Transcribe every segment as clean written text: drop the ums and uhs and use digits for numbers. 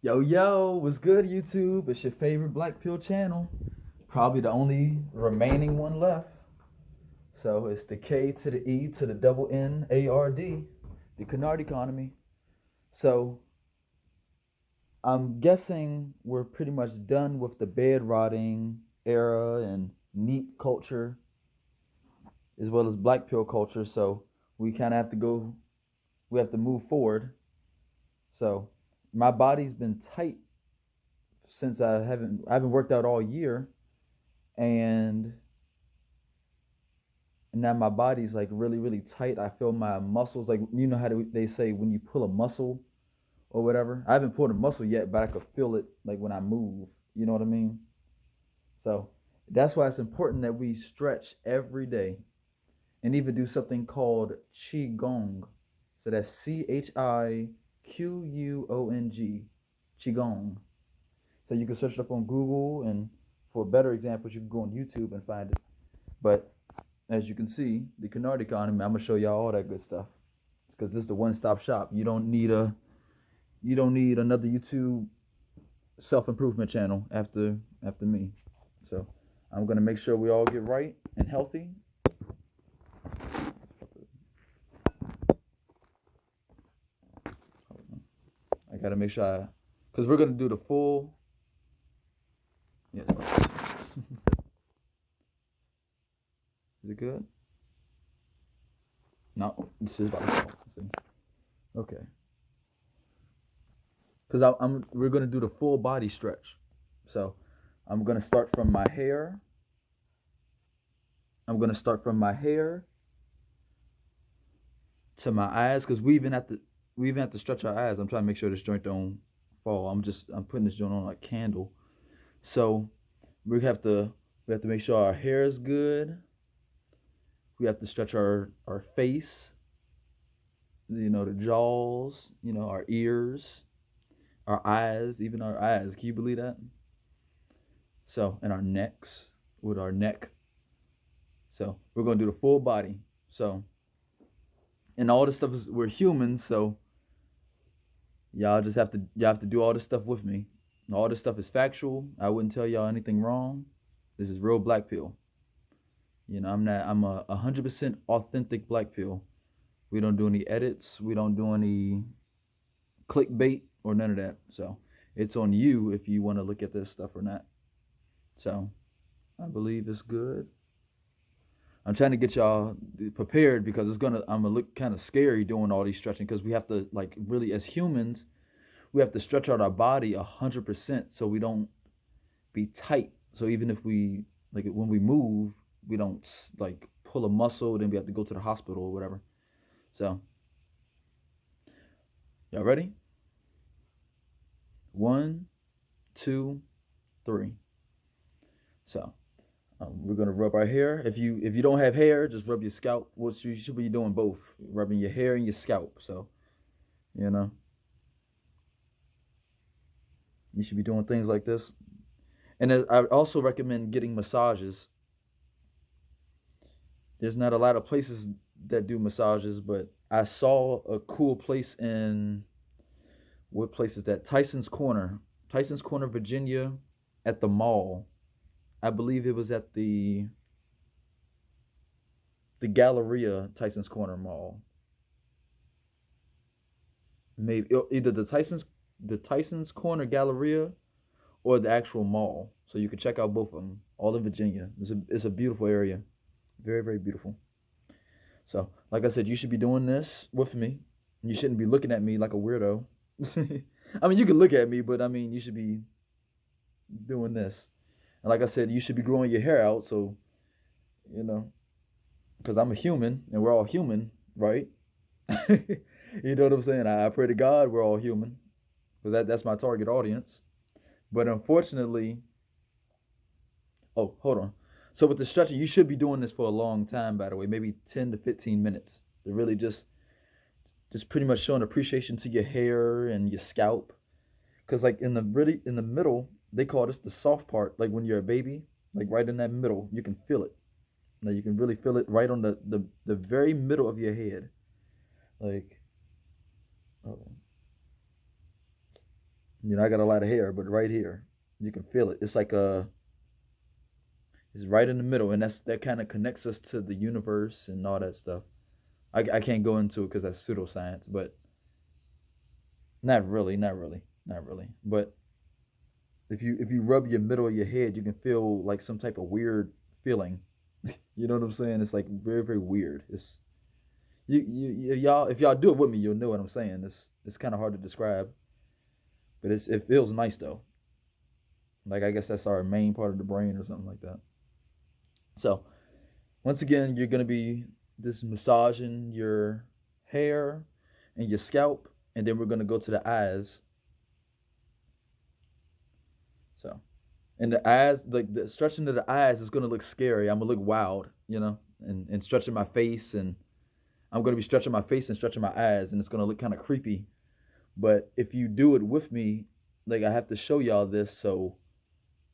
Yo, yo, what's good, YouTube? It's your favorite Black Pill channel. Probably the only remaining one left. So it's the K to the E to the double N A R D, the Canard economy. So I'm guessing we're pretty much done with the bed rotting era and neat culture as well as Black Pill culture. So we kind of have to we have to move forward. So my body's been tight since I haven't worked out all year, and now my body's like really really tight. I feel my muscles, like, you know how they say when you pull a muscle or whatever. I haven't pulled a muscle yet, but I could feel it like when I move. You know what I mean? So that's why it's important that we stretch every day and even do something called qigong. So that's Chiquong, qigong. So you can search it up on Google, and for better examples, you can go on YouTube and find it. But as you can see, the Canard economy, I'm gonna show y'all all that good stuff because this is the one-stop shop. You don't need another YouTube self-improvement channel after me. So I'm gonna make sure we all get right and healthy. I gotta make sure because we're gonna do the full. Yeah. Is it good? No, this is about to see. Okay. Because we're gonna do the full body stretch. So I'm gonna start from my hair. I'm gonna start from my hair to my eyes, because we even have to stretch our eyes. I'm trying to make sure this joint don't fall. I'm putting this joint on like a candle. So we have to make sure our hair is good. We have to stretch our face, the jaws, our ears, our eyes, even our eyes. Can you believe that? So, and our necks, with our neck. So we're gonna do the full body. So, and all this stuff we're humans, so y'all have to do all this stuff with me. All this stuff is factual. I wouldn't tell y'all anything wrong. This is real Black Pill. I'm a 100% authentic Black Pill. We don't do any edits. We don't do any clickbait or none of that. So it's on you if you want to look at this stuff or not. So I believe it's good. I'm trying to get y'all prepared because I'm gonna look kind of scary doing all these stretching, because we have to, like, really, as humans, we have to stretch out our body 100% so we don't be tight. So even if we, like, when we move, we don't like pull a muscle, then we have to go to the hospital or whatever. So y'all ready? 1, 2, 3. So we're gonna rub our hair. If you don't have hair, just rub your scalp. You should be doing both, rubbing your hair and your scalp. So you should be doing things like this. And I also recommend getting massages. There's not a lot of places that do massages, but I saw a cool place in, what place is that? Tyson's Corner, Virginia, at the mall. I believe it was at the Galleria Tyson's Corner Mall. Maybe either the Tyson's Corner Galleria or the actual mall. So you can check out both of them. All in Virginia. It's a beautiful area. Very, very beautiful. So, like I said, you should be doing this with me. You shouldn't be looking at me like a weirdo. I mean, you can look at me, but I mean, you should be doing this. And like I said, you should be growing your hair out, so, because I'm a human, and we're all human, right? You know what I'm saying? I pray to God we're all human, because that's my target audience. But unfortunately, oh, hold on. So with the stretching, you should be doing this for a long time, by the way, maybe 10 to 15 minutes. To really just pretty much showing appreciation to your hair and your scalp. Because like in the middle, they call this the soft part. Like when you're a baby, like right in that middle, you can feel it. Now you can really feel it right on the very middle of your head. Like, oh. You know, I got a lot of hair, but right here, you can feel it. It's like it's right in the middle, and that kind of connects us to the universe and all that stuff. I can't go into it because that's pseudoscience, but not really, not really, not really. But if you rub your middle of your head, you can feel like some type of weird feeling. You know what I'm saying? It's like very very weird. It's y'all if y'all do it with me, you'll know what I'm saying. It's kind of hard to describe, but it feels nice though. Like I guess that's our main part of the brain or something like that. So once again, you're gonna be just massaging your hair and your scalp, and then we're gonna go to the eyes. So, and the eyes, like the stretching of the eyes is gonna look scary. I'm gonna look wild, you know, and stretching my face, and I'm gonna be stretching my face and stretching my eyes, and it's gonna look kind of creepy. But if you do it with me, like I have to show y'all this so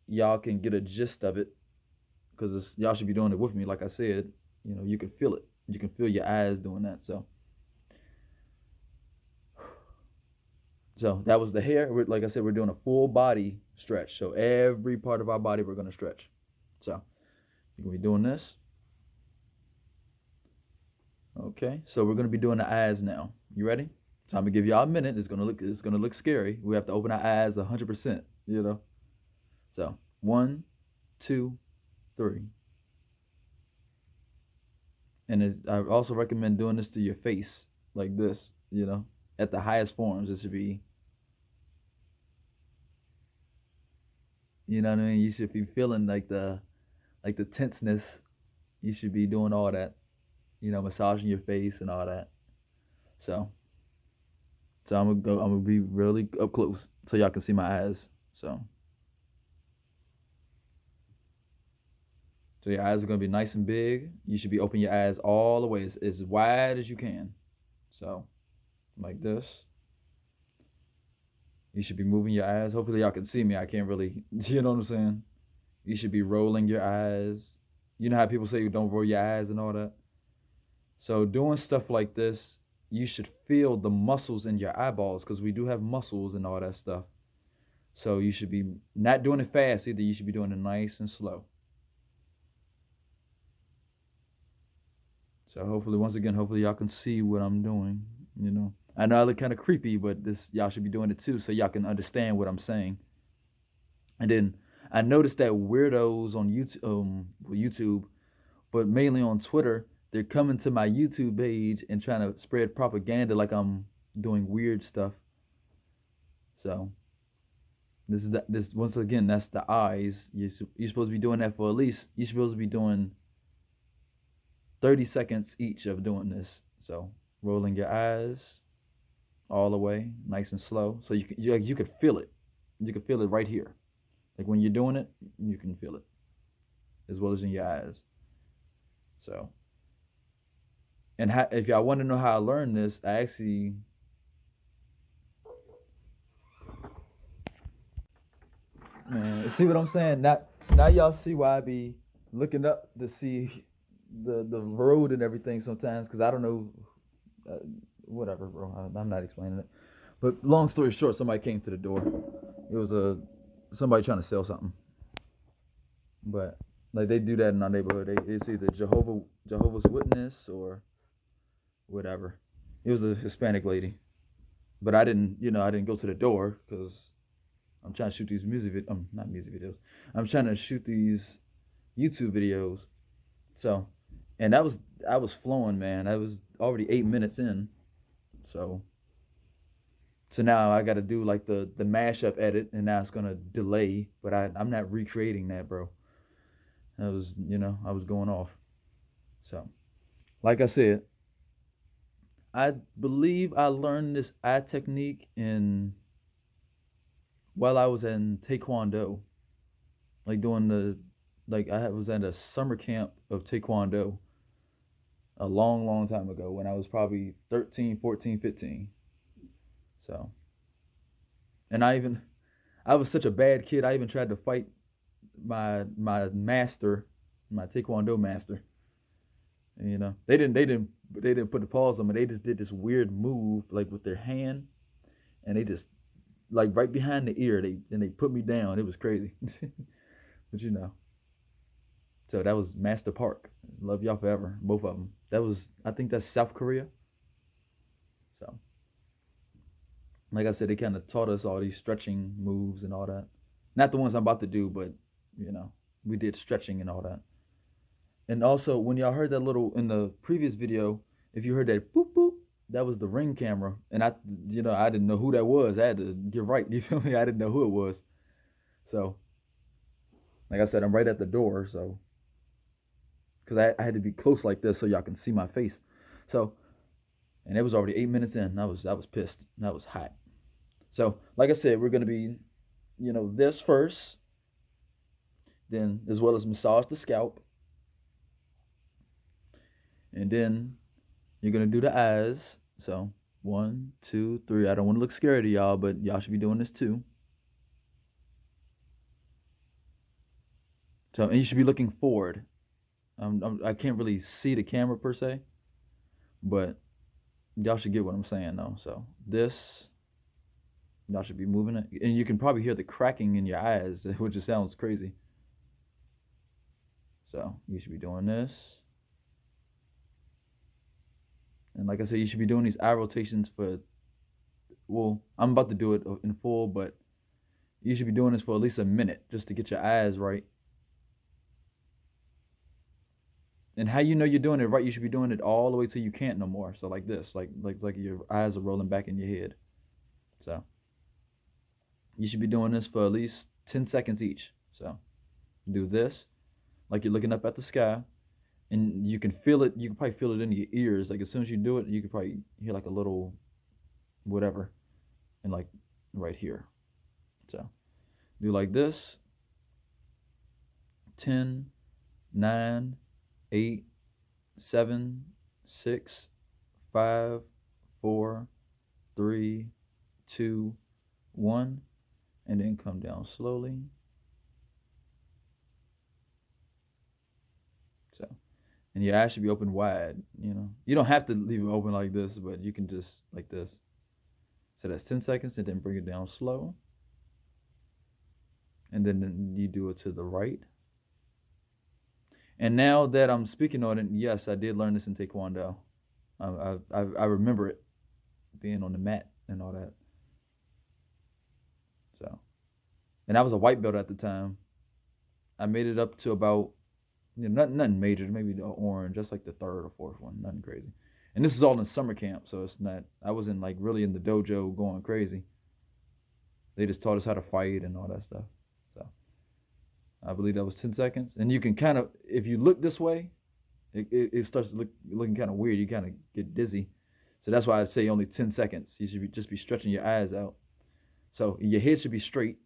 y'all can get a gist of it, because y'all should be doing it with me. Like I said, you know, you can feel it. You can feel your eyes doing that. So that was the hair. Like I said, we're doing a full body stretch. So every part of our body we're gonna stretch. So you're gonna be doing this. Okay. So we're gonna be doing the eyes now. You ready? So I'm gonna give y'all a minute. It's gonna look scary. We have to open our eyes 100%. You know. So 1, 2, 3. And I also recommend doing this to your face like this. You know, at the highest forms, it should be. You know what I mean? You should be feeling like the tenseness. You should be doing all that. You know, massaging your face and all that. So, so I'm gonna go. I'm gonna be really up close so y'all can see my eyes. So, so your eyes are gonna be nice and big. You should be opening your eyes all the way as wide as you can. So, like this. You should be moving your eyes. Hopefully y'all can see me. I can't really. You know what I'm saying? You should be rolling your eyes. You know how people say you don't roll your eyes and all that. So doing stuff like this, you should feel the muscles in your eyeballs because we do have muscles and all that stuff. So you should be not doing it fast either. You should be doing it nice and slow. So hopefully, once again, hopefully y'all can see what I'm doing. You know, I know I look kind of creepy, but this y'all should be doing it too, so y'all can understand what I'm saying. And then I noticed that weirdos on YouTube, but mainly on Twitter, they're coming to my YouTube page and trying to spread propaganda like I'm doing weird stuff. So this once again, that's the eyes. You're supposed to be doing that for at least. You're supposed to be doing 30 seconds each of doing this. So rolling your eyes all the way, nice and slow. So you could feel it. You can feel it right here. Like when you're doing it, you can feel it as well as in your eyes. So, and if y'all want to know how I learned this, I actually, man, see what I'm saying? Now y'all see why I be looking up to see the road and everything sometimes because I don't know, uh, whatever, bro. I'm not explaining it. But long story short, somebody came to the door. It was somebody trying to sell something. But like they do that in our neighborhood. It's either Jehovah's Witness or whatever. It was a Hispanic lady, but I didn't go to the door because I'm trying to shoot these not music videos. I'm trying to shoot these YouTube videos. So, and I was flowing, man. I was already 8 minutes in, so now I got to do like the mashup edit, and now it's gonna delay. But I'm not recreating that, bro. I was going off. So, like I said, I believe I learned this eye technique in while I was in Taekwondo, like doing I was at a summer camp of Taekwondo a long, long time ago when I was probably 13, 14, 15. So, and I was such a bad kid. I even tried to fight my master, my Taekwondo master. And, they didn't put the paws on me. They just did this weird move like with their hand, and they just like right behind the ear. They put me down. It was crazy. But you know, so that was Master Park. Love y'all forever, both of them. That was, I think that's South Korea. So, like I said, they kind of taught us all these stretching moves and all that. Not the ones I'm about to do, but you know, we did stretching and all that. And also, when y'all heard that little in the previous video, if you heard that boop boop, that was the Ring camera. And I didn't know who that was. I had to get right. You feel me? I didn't know who it was. So, like I said, I'm right at the door. So, because I had to be close like this so y'all can see my face. So, and it was already 8 minutes in. I was pissed. I was hot. So, like I said, we're gonna be, this first, then as well as massage the scalp, and then you're gonna do the eyes. So 1, 2, 3. I don't want to look scared of y'all, but y'all should be doing this too. So, and you should be looking forward. I can't really see the camera per se, but y'all should get what I'm saying though. So this, y'all should be moving it, and you can probably hear the cracking in your eyes, which just sounds crazy. So you should be doing this. And like I said, you should be doing these eye rotations well, I'm about to do it in full, but you should be doing this for at least a minute just to get your eyes right. And how you know you're doing it right, you should be doing it all the way till you can't no more. So like this, like your eyes are rolling back in your head. So you should be doing this for at least 10 seconds each. So do this like you're looking up at the sky. And you can feel it. You can probably feel it in your ears. Like as soon as you do it, you can probably hear like a little whatever, and like right here. So do like this. 10, 9, 8, 7, 6, 5, 4, 3, 2, 1, and then come down slowly. So. And your eyes should be open wide, You don't have to leave it open like this, but you can just like this. So that's 10 seconds, and then bring it down slow. And then you do it to the right. And now that I'm speaking on it, yes, I did learn this in Taekwondo. I remember it, being on the mat and all that. So, and I was a white belt at the time. I made it up to about, nothing major, maybe the orange, just like the third or fourth one, nothing crazy. And this is all in summer camp, so it's not, I wasn't like really in the dojo going crazy. They just taught us how to fight and all that stuff. So I believe that was 10 seconds. And you can kind of, if you look this way, it starts looking kind of weird. You kind of get dizzy. So that's why I'd say only 10 seconds. You should just be stretching your eyes out. So your head should be straight.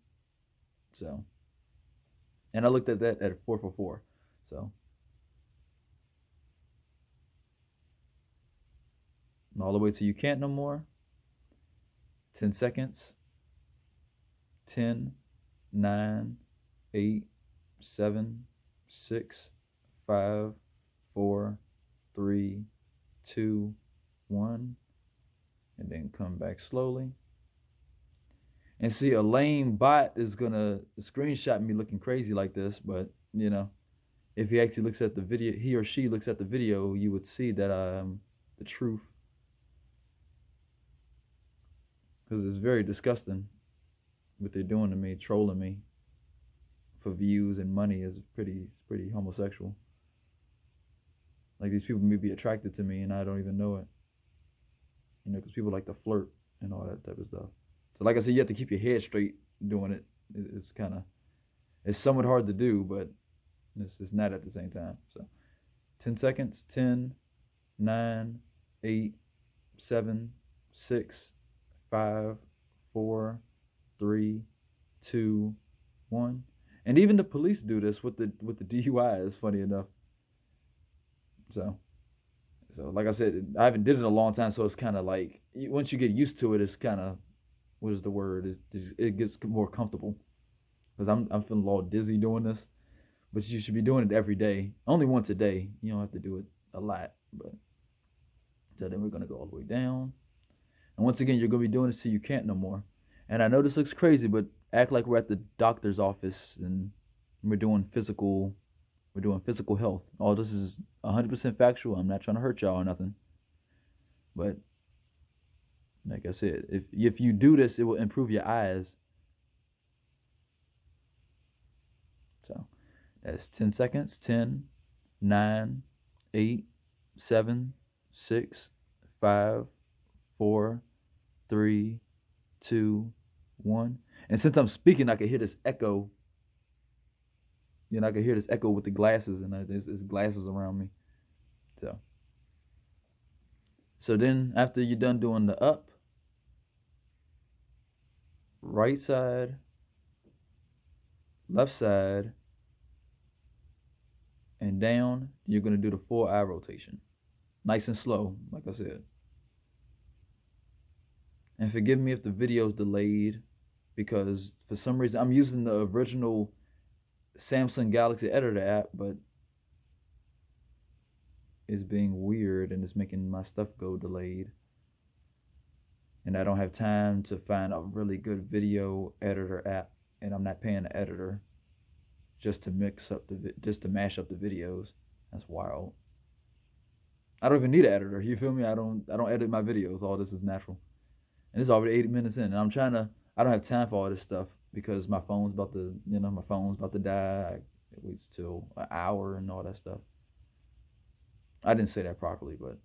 So, and I looked at that at 4 for 4. So, all the way till you can't no more. 10 seconds. 10, 9, 8, 7, 6, 5, 4, 3, 2, 1. And then come back slowly. And see, a lame bot is going to screenshot me looking crazy like this, but, if he actually looks at the video, he or she looks at the video, you would see that the truth. Because it's very disgusting what they're doing to me, trolling me for views and money is pretty homosexual. Like these people may be attracted to me and I don't even know it. Because people like to flirt and all that type of stuff. So like I said, you have to keep your head straight doing it. It's somewhat hard to do, but it's not at the same time. So 10 seconds. 10, 9, 8, 7, 6, 5, 4, 3, 2, 1. And even the police do this with the DUIs, funny enough. So like I said, I haven't did it in a long time, so it's kind of like once you get used to it, it's kind of, what is the word? It gets more comfortable. Because I'm feeling all dizzy doing this, but you should be doing it every day, only once a day. You don't have to do it a lot, but so then we're gonna go all the way down, and once again you're gonna be doing this till you can't no more. And I know this looks crazy, but act like we're at the doctor's office and we're doing physical health. All this is 100% factual. I'm not trying to hurt y'all or nothing. But like I said, if you do this, it will improve your eyes. So that's 10 seconds. 10, 9, 8, 7, 6, 5, 4, 3, 2, 1. And since I'm speaking, I can hear this echo. You know, I can hear this echo with the glasses, and there's glasses around me. So then after you're done doing the up, right side, left side, and down, you're going to do the full eye rotation. Nice and slow, like I said. And forgive me if the video's delayed, because for some reason I'm using the original Samsung Galaxy Editor app, but it's being weird and it's making my stuff go delayed. And I don't have time to find a really good video editor app, and I'm not paying an editor just to mash up the videos. That's wild. I don't even need an editor. You feel me? I don't edit my videos. All this is natural. And it's already 80 minutes in, and I don't have time for all this stuff because my phone's about to die. It waits till an hour and all that stuff. I didn't say that properly, but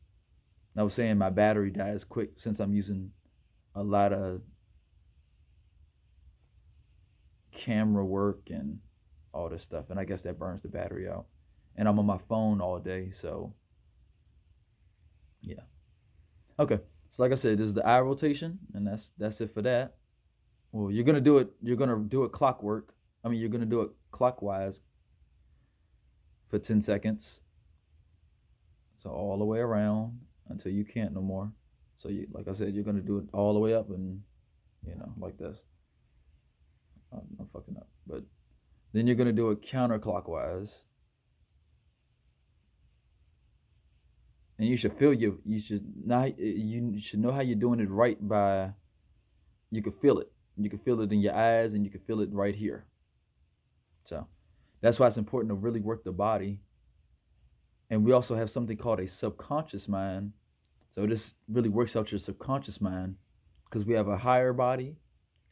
I was saying my battery dies quick since I'm using a lot of camera work and all this stuff, and I guess that burns the battery out. And I'm on my phone all day, so yeah. Okay, so like I said, this is the eye rotation, and that's it for that. Well, you're gonna do it clockwork. I mean, you're gonna do it clockwise for 10 seconds. So all the way around until you can't no more. So like I said, you're gonna do it all the way up and like this. I'm fucking up, but then you're gonna do it counterclockwise, and you should know how you're doing it right by you can feel it. You can feel it in your eyes, and you can feel it right here. So that's why it's important to really work the body. And we also have something called a subconscious mind. So this really works out your subconscious mind, because we have a higher body,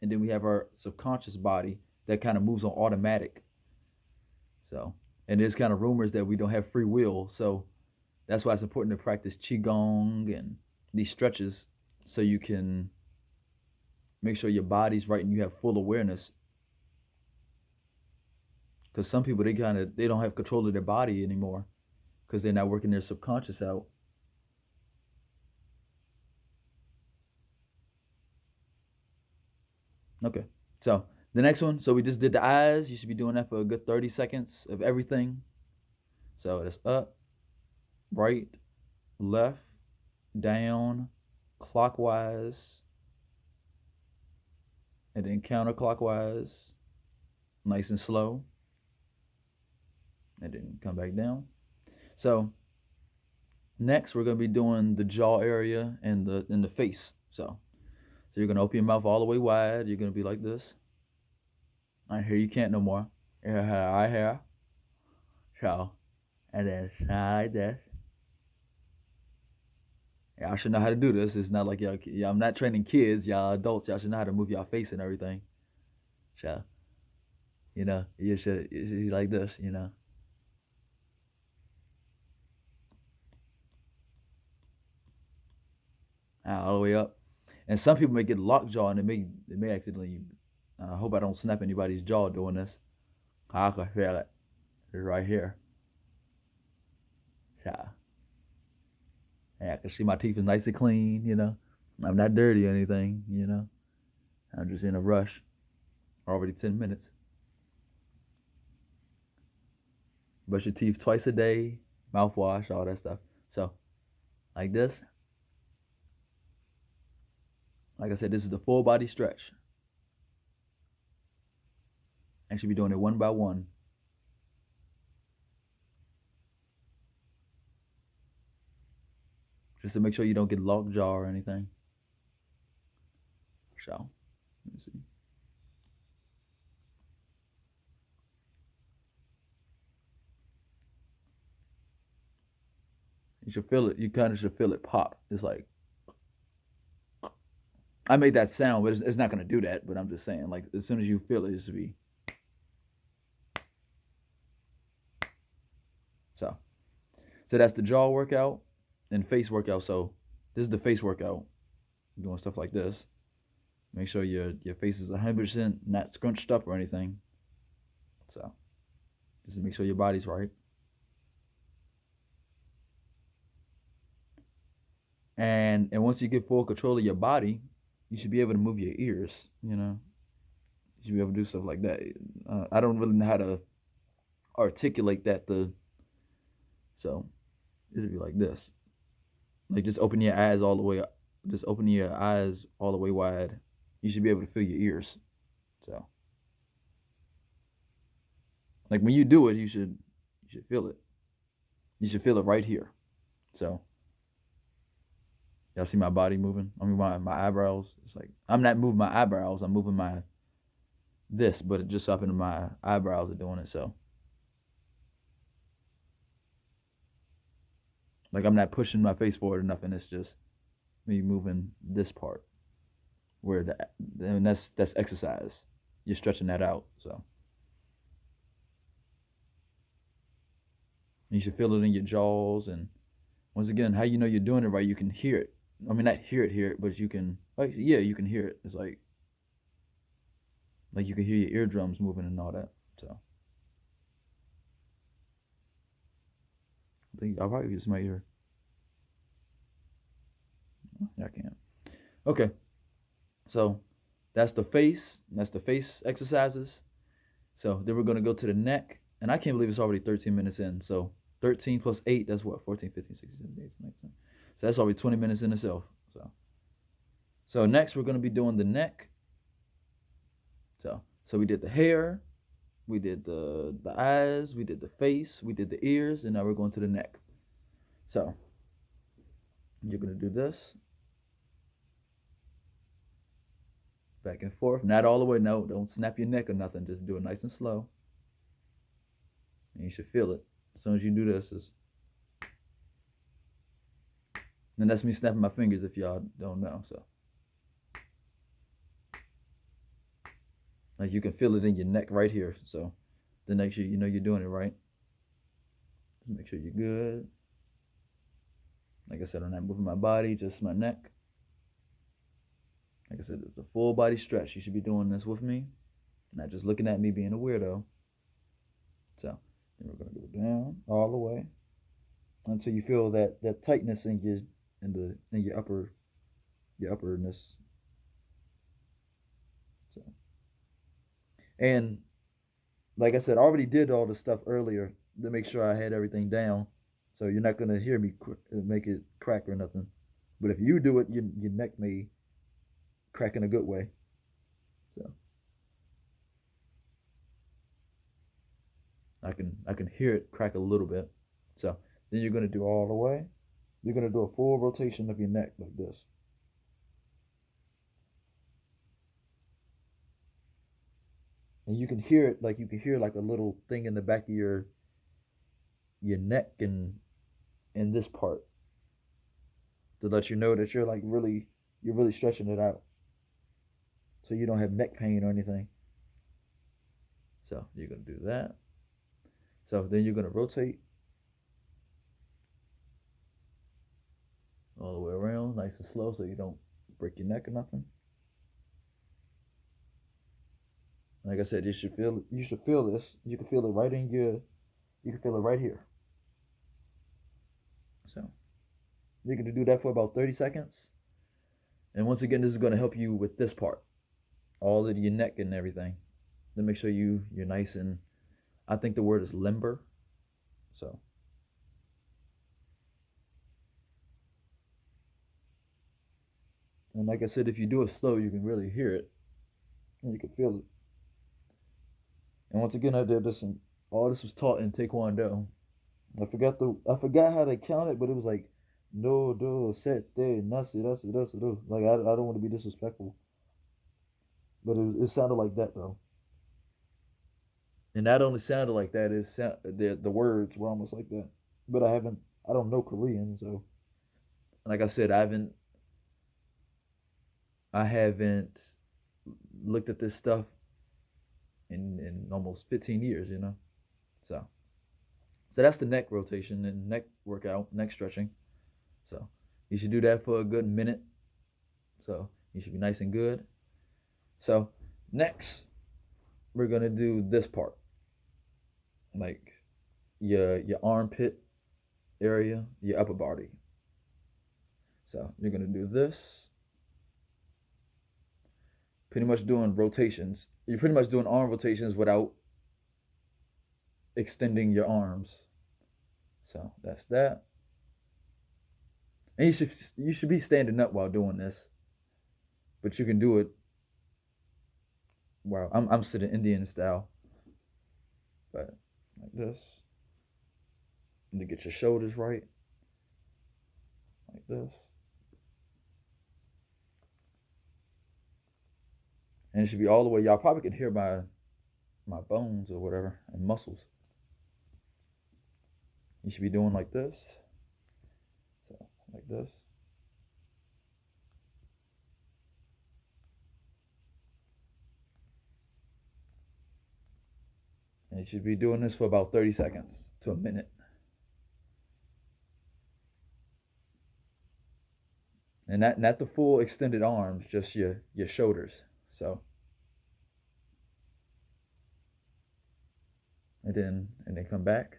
and then we have our subconscious body that kind of moves on automatic. So, and there's kind of rumors that we don't have free will. So that's why it's important to practice qigong and these stretches, so you can make sure your body's right and you have full awareness. Because some people, they don't have control of their body anymore, because they're not working their subconscious out. Okay, so the next one, so we just did the eyes. You should be doing that for a good 30 seconds of everything. So it's up, right, left, down, clockwise, and then counterclockwise, nice and slow, and then come back down. So next we're going to be doing the jaw area and the face. So you're going to open your mouth all the way wide. You're going to be like this. I hear you can't no more. I hear. So, and then side this. Y'all should know how to do this. It's not like y'all, I'm not training kids. Y'all adults. Y'all should know how to move y'all face and everything. So, you should like this, all the way up. And some people may get lockjaw, and they may accidentally. I hope I don't snap anybody's jaw doing this. I can feel it. It's right here. So, yeah, I can see my teeth is nice and clean. I'm not dirty or anything. I'm just in a rush. Already 10 minutes. Brush your teeth twice a day. Mouthwash, all that stuff. So, like this. Like I said, this is the full body stretch. I should be doing it one by one. Just to make sure you don't get lockjaw or anything. So, let me see. You should feel it. You kind of should feel it pop. It's like I made that sound, but it's not gonna do that. But I'm just saying, like as soon as you feel it, it should be so. So that's the jaw workout and face workout. So this is the face workout. Doing stuff like this. Make sure your face is 100% not scrunched up or anything. So just make sure your body's right. And once you get full control of your body, you should be able to move your ears. You know, you should be able to do stuff like that. I don't really know how to articulate that. So it'll be like this. Like just open your eyes all the way up. Just open your eyes all the way wide. You should be able to feel your ears. So like when you do it, you should feel it. You should feel it right here. So y'all see my body moving? I mean my eyebrows. It's like I'm not moving my eyebrows. I'm moving my this, but it just up into my eyebrows are doing it. So like I'm not pushing my face forward or nothing. It's just me moving this part where and that's exercise. You're stretching that out. So you should feel it in your jaws. And once again, how you know you're doing it right, you can hear it. I mean, not hear it, but you can, like, yeah, you can hear it. It's like you can hear your eardrums moving and all that. So I think I'll probably just might hear. Yeah, I can't. Okay, so that's the face. That's the face exercises. So then we're gonna go to the neck, and I can't believe it's already 13 minutes in. So 13 plus 8, that's what? 14, 15, 16, 17, 18, 19. So that's already 20 minutes in itself. So next we're gonna be doing the neck. So we did the hair, we did the eyes, we did the face, we did the ears, and now we're going to the neck. So you're gonna do this. Back and forth. Not all the way, no, don't snap your neck or nothing. Just do it nice and slow. And you should feel it. As soon as you do this, and that's me snapping my fingers if y'all don't know. So like you can feel it in your neck right here. So then make sure you know you're doing it right. Just make sure you're good. Like I said, I'm not moving my body, just my neck. Like I said, it's a full body stretch. You should be doing this with me, not just looking at me being a weirdo. So then we're gonna go down all the way until you feel that tightness in your upperness. So, and like I said, I already did all the stuff earlier to make sure I had everything down. So you're not gonna hear me make it crack or nothing. But if you do it, your neck may crack in a good way. So I can hear it crack a little bit. So then you're gonna do all the way. You're gonna do a full rotation of your neck like this. And you can hear it like a little thing in the back of your neck and in this part to let you know that you're really stretching it out. So you don't have neck pain or anything. So you're gonna do that. So then you're gonna rotate all the way around, nice and slow, so you don't break your neck or nothing. Like I said, you should feel this. You can feel it right you can feel it right here. So you're gonna do that for about 30 seconds. And once again, this is gonna help you with this part, all of your neck and everything. Then make sure you're nice and, I think the word is limber. So and like I said, if you do it slow, you can really hear it and you can feel it. And once again, I did this, and all this was taught in Taekwondo. I forgot how to count it, but it was like no do set there nasi nasi nasi do. Like I don't want to be disrespectful, but it sounded like that though. And not only sounded like that, the words were almost like that. But I don't know Korean, so like I said, I haven't looked at this stuff in almost 15 years, you know. So that's the neck rotation and neck workout, neck stretching. So you should do that for a good minute. So you should be nice and good. So next we're gonna do this part, like your armpit area, your upper body. So you're gonna do this, pretty much doing rotations. You're pretty much doing arm rotations without extending your arms. So that's that. And you should be standing up while doing this, but you can do it while I'm sitting Indian style, but like this. And to get your shoulders right, like this. And it should be all the way. Y'all probably can hear my bones or whatever and muscles. You should be doing like this. So like this. And you should be doing this for about 30 seconds to a minute. And not the full extended arms, just your shoulders. So and then come back.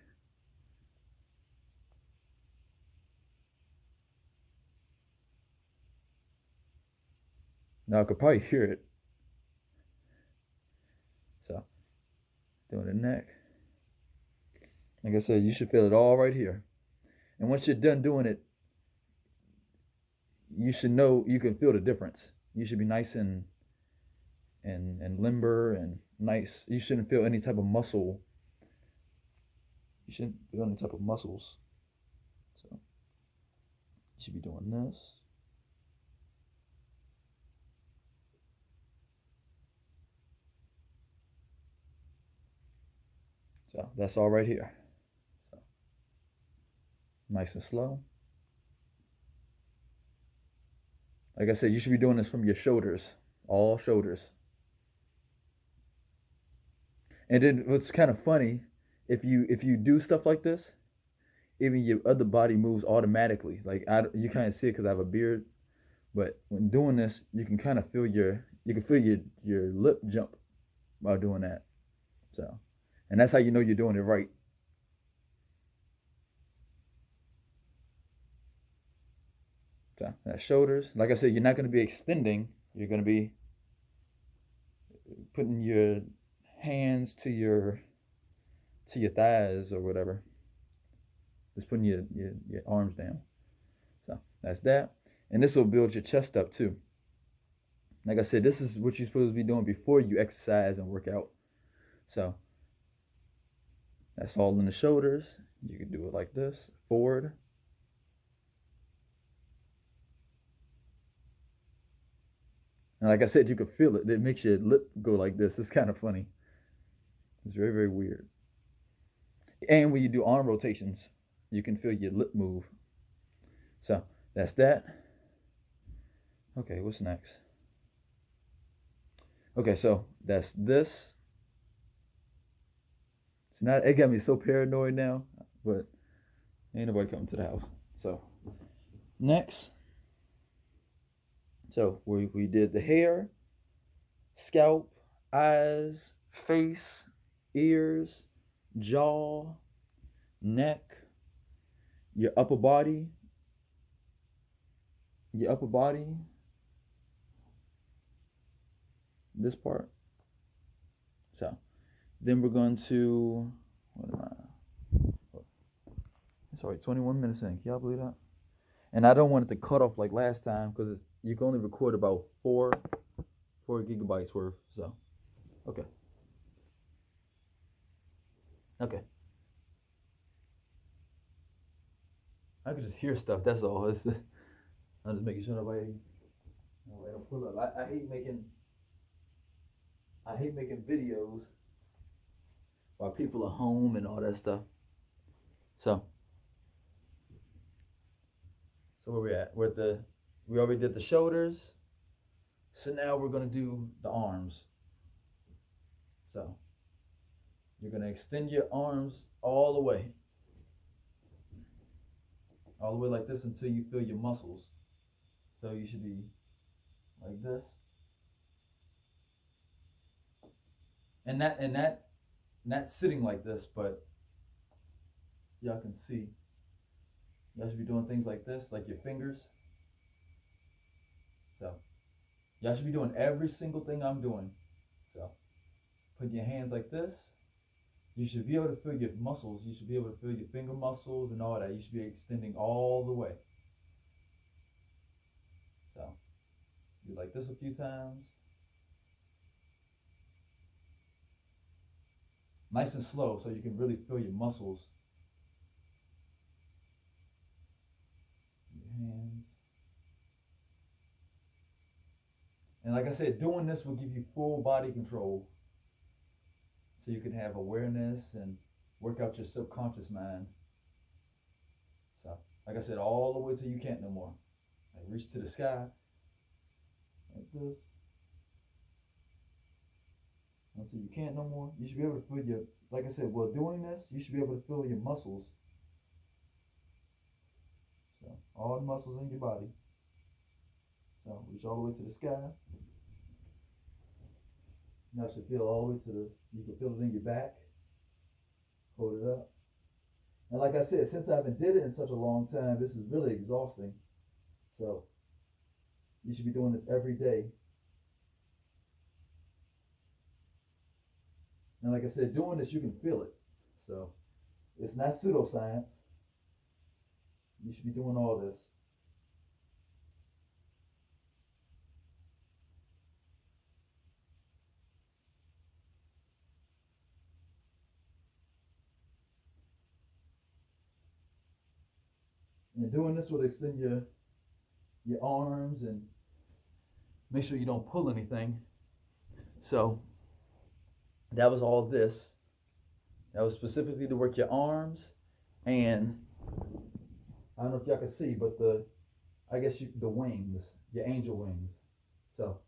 Now I could probably hear it. So doing the neck. Like I said, you should feel it all right here. And once you're done doing it, you should know you can feel the difference. You should be nice and limber and nice. You shouldn't feel any type of muscle. You shouldn't feel any type of muscles. So you should be doing this. So that's all right here. So, nice and slow. Like I said, you should be doing this from your shoulders, all shoulders. And then what's kind of funny, if you do stuff like this, even your other body moves automatically. Like you kind of see it because I have a beard, but when doing this, you can kind of feel your lip jump while doing that. So, and that's how you know you're doing it right. So that shoulders, like I said, you're not going to be extending. You're going to be putting your hands to your thighs or whatever. Just putting your arms down. So that's that. And this will build your chest up too. Like I said, this is what you're supposed to be doing before you exercise and work out. So that's all in the shoulders. You can do it like this, forward. And like I said, you can feel it. It makes your lip go like this. It's kind of funny. It's very, very weird. And when you do arm rotations, you can feel your lip move. So that's that. Okay, what's next? Okay, so that's this. So now it got me so paranoid now, but ain't nobody coming to the house. So next, so we did the hair, scalp, eyes, face, ears, jaw, neck, your upper body, this part. So then we're going to, what am I? It's already 21 minutes in. Can y'all believe that? And I don't want it to cut off like last time because you can only record about four gigabytes worth. So, okay. Okay. I can just hear stuff. That's all. I'm just making sure nobody don't pull up. I hate making videos while people are home and all that stuff. So So where we at? We already did the shoulders. So now we're gonna do the arms. So you're gonna extend your arms all the way like this until you feel your muscles. So you should be like this, and not sitting like this, but y'all can see. Y'all should be doing things like this, like your fingers. So y'all should be doing every single thing I'm doing. So put your hands like this. You should be able to feel your muscles. You should be able to feel your finger muscles and all that. You should be extending all the way. So do like this a few times. Nice and slow so you can really feel your muscles. Your hands. And like I said, doing this will give you full body control. So you can have awareness and work out your subconscious mind. So, like I said, all the way till you can't no more. Like reach to the sky, like this. Until you can't no more. You should be able to feel your, like I said, while doing this, you should be able to feel your muscles. So, all the muscles in your body. So, reach all the way to the sky. Now you should feel all the way to the, you can feel it in your back. Hold it up. And like I said, since I haven't did it in such a long time, this is really exhausting. So you should be doing this every day. And like I said, doing this, you can feel it. So it's not pseudoscience. You should be doing all this. And doing this will extend your arms and make sure you don't pull anything. So that was all this. That was specifically to work your arms, and I don't know if y'all can see, but the wings, your angel wings. So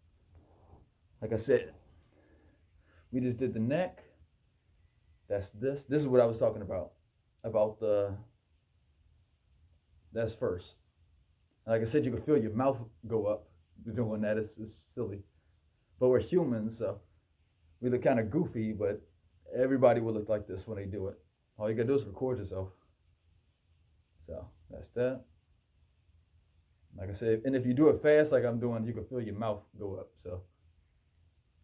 like I said, we just did the neck. That's this. This is what I was talking about. That's first. Like I said, you can feel your mouth go up doing that. It's silly. But we're humans, so we look kind of goofy, but everybody will look like this when they do it. All you gotta do is record yourself. So that's that. Like I said, and if you do it fast like I'm doing, you can feel your mouth go up. So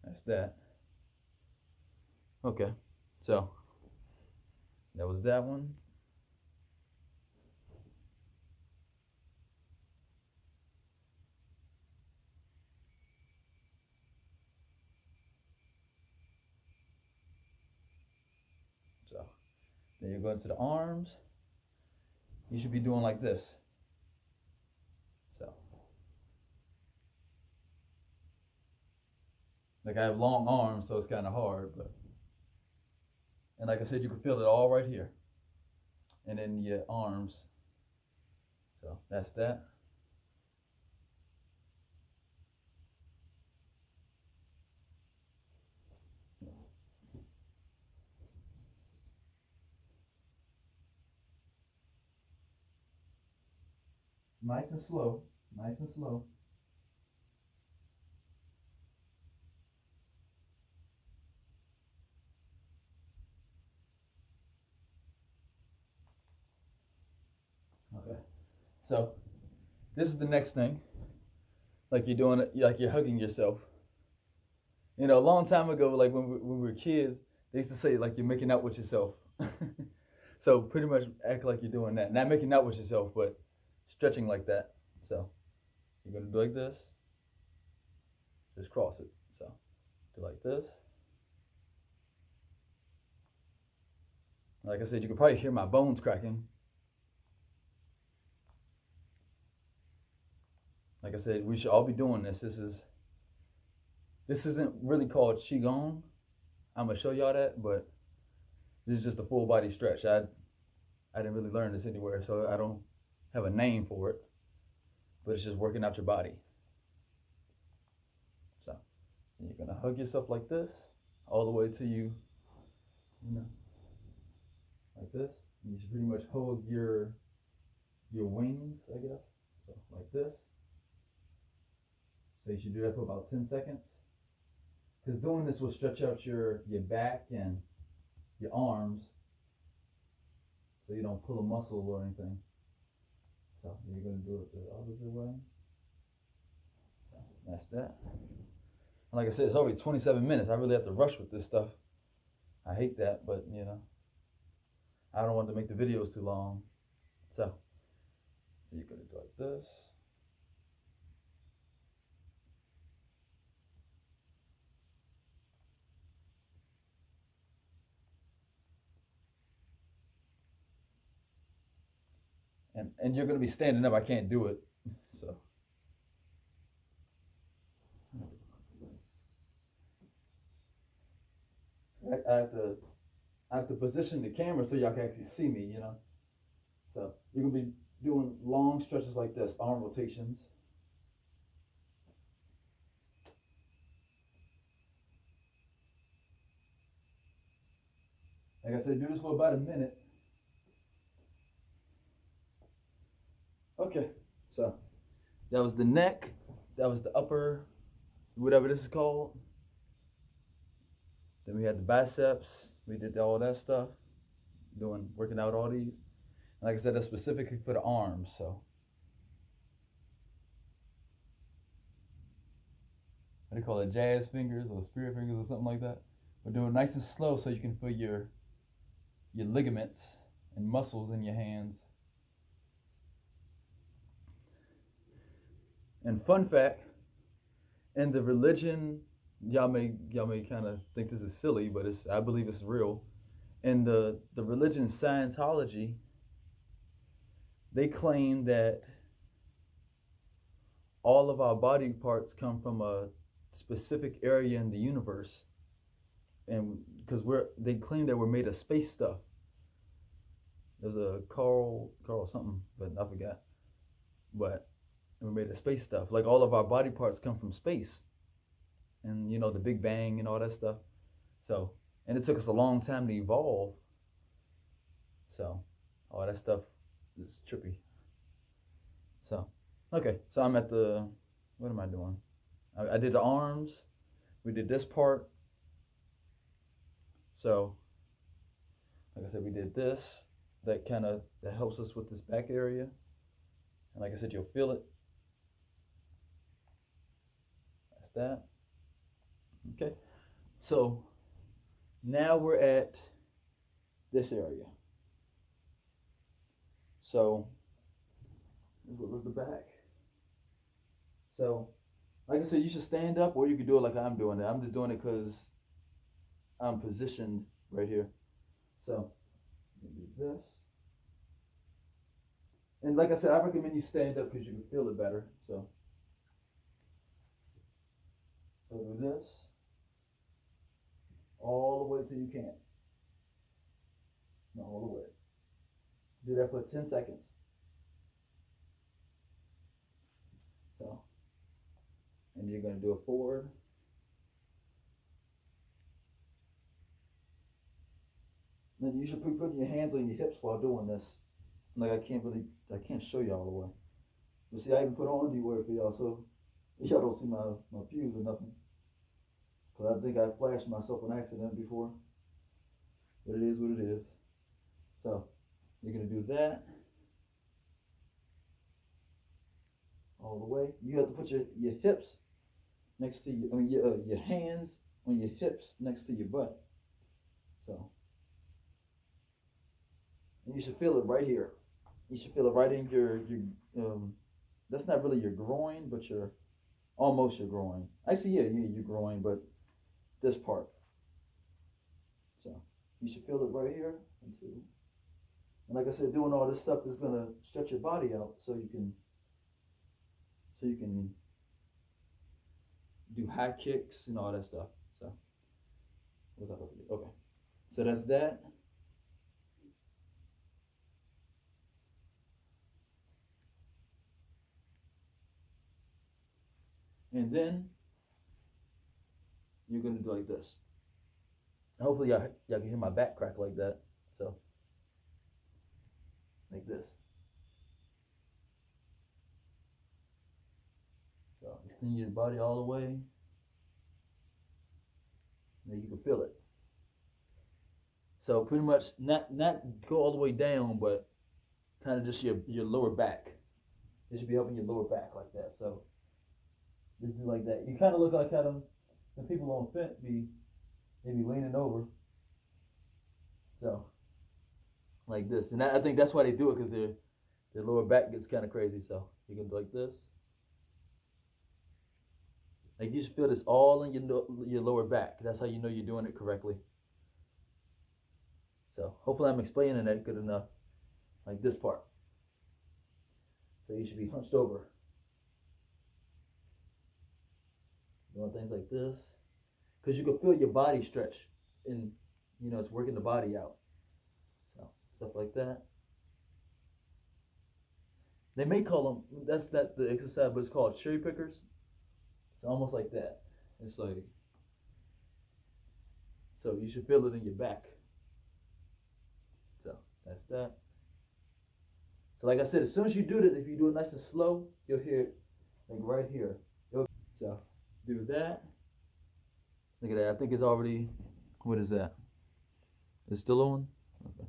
that's that. Okay, so that was that one. So then you go into the arms. You should be doing like this. So like I have long arms, so it's kind of hard, but and like I said, you can feel it all right here, and then your arms. So that's that. Nice and slow, nice and slow. Okay, so this is the next thing. Like you're doing it, like you're hugging yourself. You know, a long time ago, like when we were kids, they used to say like you're making out with yourself. So pretty much act like you're doing that. Not making out with yourself, but stretching like that. So you're gonna do like this. Just cross it. So do like this. Like I said, you can probably hear my bones cracking. Like I said, we should all be doing this. This isn't really called qigong. I'm gonna show y'all that, but this is just a full body stretch. I didn't really learn this anywhere, so I don't have a name for it. but it's just working out your body. So you're gonna hug yourself like this, all the way to you know, like this. And you should pretty much hold your wings, I guess. So like this. So you should do that for about 10 seconds. Because doing this will stretch out your back and your arms, so you don't pull a muscle or anything. So you're going to do it the opposite way. So that's that. And like I said, it's already 27 minutes. I really have to rush with this stuff. I hate that, but you know, I don't want to make the videos too long. So you're going to do like this. And you're going to be standing up. I can't do it. So I have to position the camera so y'all can actually see me, you know. So you're going to be doing long stretches like this, arm rotations. Like I said, do this for about a minute. Okay, so that was the neck, that was the upper, whatever this is called. Then we had the biceps, we did all that stuff, working out all these. Like I said, that's specifically for the arms, so. What do you call it, jazz fingers or spirit fingers or something like that? But do it nice and slow so you can feel your ligaments and muscles in your hands. And fun fact, in the religion, y'all may kind of think this is silly, but I believe it's real. In the religion Scientology, they claim that all of our body parts come from a specific area in the universe, and because they claim that we're made of space stuff. There's a Carl something, but I forgot. But we're made of space stuff. Like all of our body parts come from space, and you know, the Big Bang and all that stuff. So, and it took us a long time to evolve. So, all that stuff is trippy. So, okay. So I'm at what am I doing? I did the arms. We did this part. So, like I said, we did this. That helps us with this back area. And like I said, you'll feel it. That's that. Okay. So now we're at this area. So what was the back? So like I said, you should stand up, or you could do it like I'm doing it. I'm just doing it because I'm positioned right here. So you do this. And like I said, I recommend you stand up because you can feel it better. So do this all the way till you can't. No, all the way. Do that for 10 seconds. So, and you're going to do it forward. Then you should be putting your hands on your hips while doing this. Like I can't show you all the way. But see, I even put on D-wear for y'all, so y'all don't see my pews or nothing. Because I think I flashed myself on accident before. But it is what it is. So, you're going to do that. All the way. You have to put your hips next to your hands on your hips next to your butt. So, and you should feel it right here. You should feel it right in your that's not really your groin, but almost your groin. Actually, yeah, your groin, but this part. So you should feel it right here. And like I said, doing all this stuff is gonna stretch your body out, so you can do high kicks and all that stuff. So what's up? Okay, so that's that. And then you're gonna do like this. Hopefully y'all can hear my back crack like that. So like this. So extend your body all the way. Then you can feel it. So pretty much not go all the way down, but kind of just your lower back. This should be helping your lower back like that. So just do like that. You kind of look like how the people on fence be leaning over. So like this, and I think that's why they do it, because their lower back gets kind of crazy. So you can do like this. Like you should feel this all in your lower back. That's how you know you're doing it correctly. So hopefully I'm explaining that good enough. Like this part. So you should be hunched over. Doing things like this. Because you can feel your body stretch. And, you know, it's working the body out. So, stuff like that. They may call them, that's not the exercise, but it's called cherry pickers. It's almost like that. It's like, so you should feel it in your back. So, that's that. So like I said, as soon as you do this, if you do it nice and slow, you'll hear it like right here. So do that. Look at that. I think it's already, what is that? It's still on? Okay.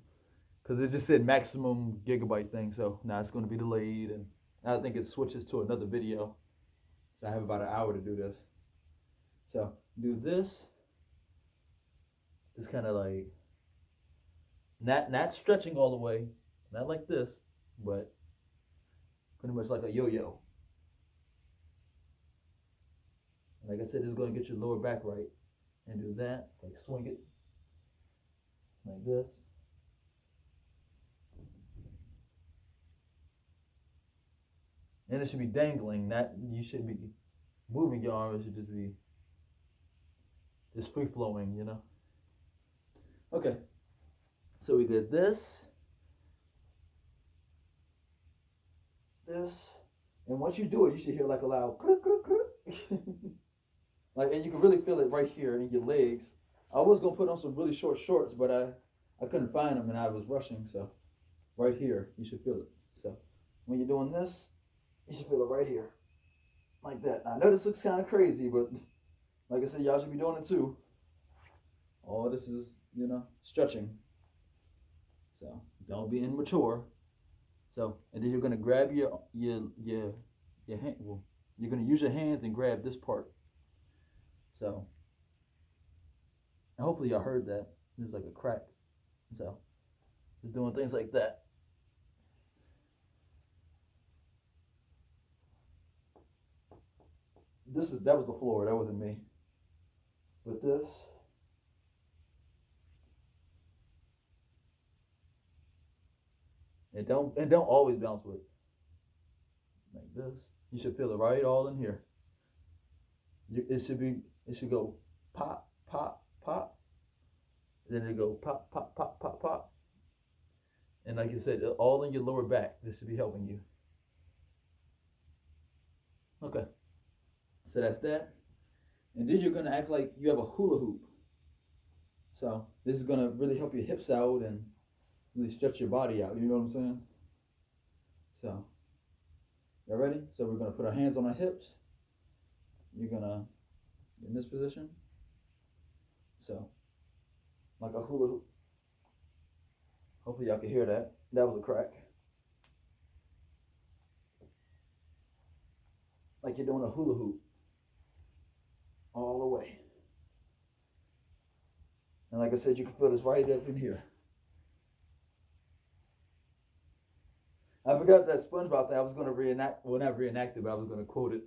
Because it just said maximum gigabyte thing. So now it's going to be delayed. And I think it switches to another video. So I have about an hour to do this. So do this. Just kind of like, not stretching all the way. Not like this. But pretty much like a yo-yo. Like I said, it's going to get your lower back right. And do that. Like swing it. Like this. And it should be dangling. Not, you should be moving your arm. It should just be just free flowing, you know. Okay. So we did this. This, and once you do it, you should hear like a loud like, and you can really feel it right here in your legs. I was gonna put on some really short shorts, but I couldn't find them and I was rushing. So right here, you should feel it. So when you're doing this, you should feel it right here, like that. Now, I know this looks kind of crazy, but like I said, y'all should be doing it too. All this is, you know, stretching. So don't be immature. So, and then you're gonna grab your hand. Well, you're gonna use your hands and grab this part. So, and hopefully y'all heard that. There's like a crack. So, just doing things like that. That was the floor. That wasn't me. But this. And don't always bounce with it. Like this. You should feel it right all in here. It should go pop, pop, pop. Then it go pop, pop, pop, pop, pop. And like you said, all in your lower back. This should be helping you. Okay. So that's that. And then you're gonna act like you have a hula hoop. So this is gonna really help your hips out and really stretch your body out. You know what I'm saying? So, y'all ready? So we're gonna put our hands on our hips. You're gonna in this position. So, like a hula hoop. Hopefully y'all can hear that. That was a crack. Like you're doing a hula hoop. All the way. And like I said, you can feel this right up in here. I forgot that SpongeBob thing. I was going to reenact, well, not reenact it, but I was going to quote it.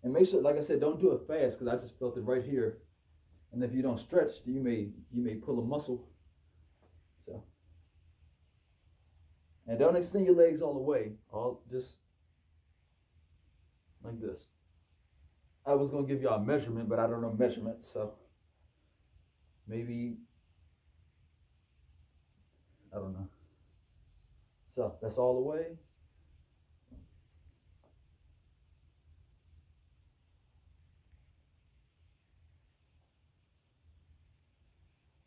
And make sure, like I said, don't do it fast, because I just felt it right here. And if you don't stretch, you may pull a muscle. So, and don't extend your legs all the way. All just like this. I was going to give y'all a measurement, but I don't know measurements, so maybe, I don't know. So that's all the way.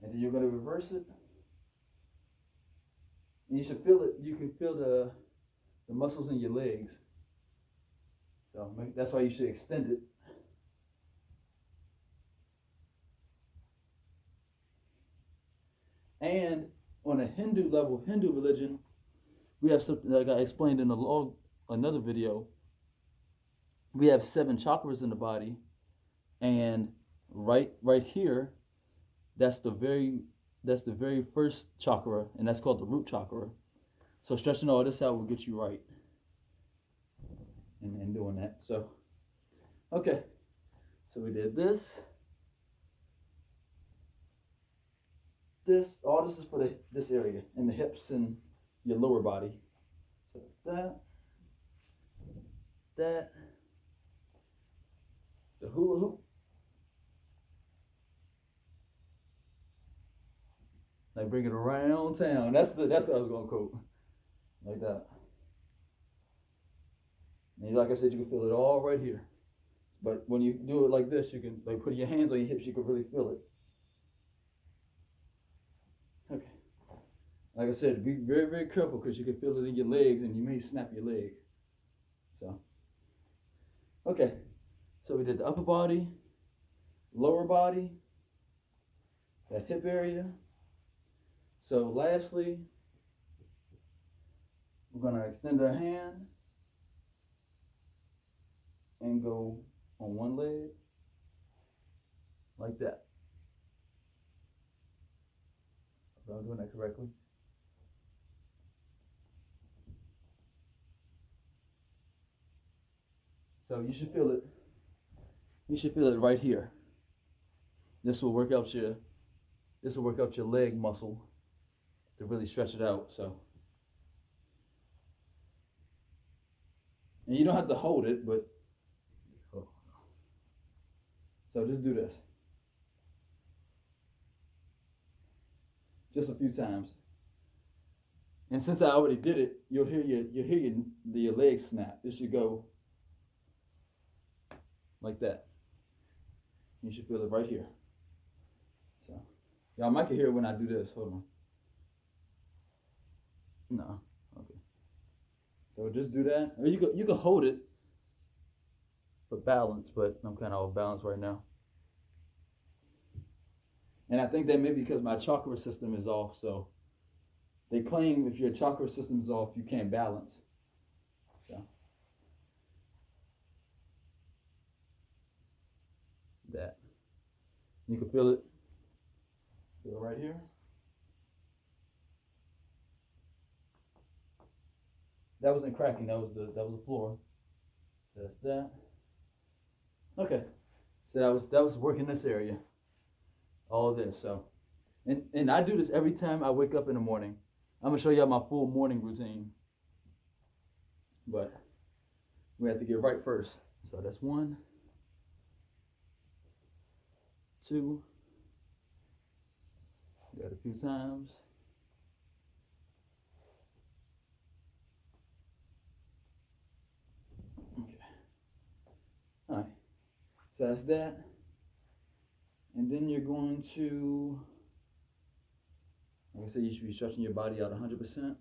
And then you're going to reverse it. And you should feel it. You can feel the muscles in your legs. So that's why you should extend it. And on a Hindu level, Hindu religion, we have something like I explained in another video. We have 7 chakras in the body, and right here, that's the very first chakra, and that's called the root chakra. So stretching all this out will get you right, and doing that. So, okay, so we did this. All this is for this area, and the hips and your lower body. So it's that, the hula hoop. Like bring it around town. That's what I was gonna quote. Like that. And like I said, you can feel it all right here. But when you do it like this, you can like put your hands on your hips, you can really feel it. Okay. Like I said, be very, very careful because you can feel it in your legs and you may snap your leg. So, okay. So we did the upper body, lower body, that hip area. So lastly, we're going to extend our hand and go on one leg like that. If I'm doing that correctly. So you should feel it. You should feel it right here. This will work out your leg muscle to really stretch it out. So, and you don't have to hold it, but so just do this. Just a few times. And since I already did it, you'll hear your legs snap. This should go like that. You should feel it right here. So, y'all might can hear it when I do this. Hold on. No. Okay. So just do that. Or you can hold it for balance, but I'm kind of off balance right now. And I think that maybe because my chakra system is off, so they claim if your chakra system is off, you can't balance. So that. You can feel it. Feel it right here. That wasn't cracking, that was the floor. So that's that. Okay. So that was working this area. All this. So and I do this every time I wake up in the morning. I'm gonna show y'all my full morning routine. But we have to get right first. So that's 1, 2. Got a few times. Okay. All right. So that's that. And then you're going to, like I said, you should be stretching your body out 100%.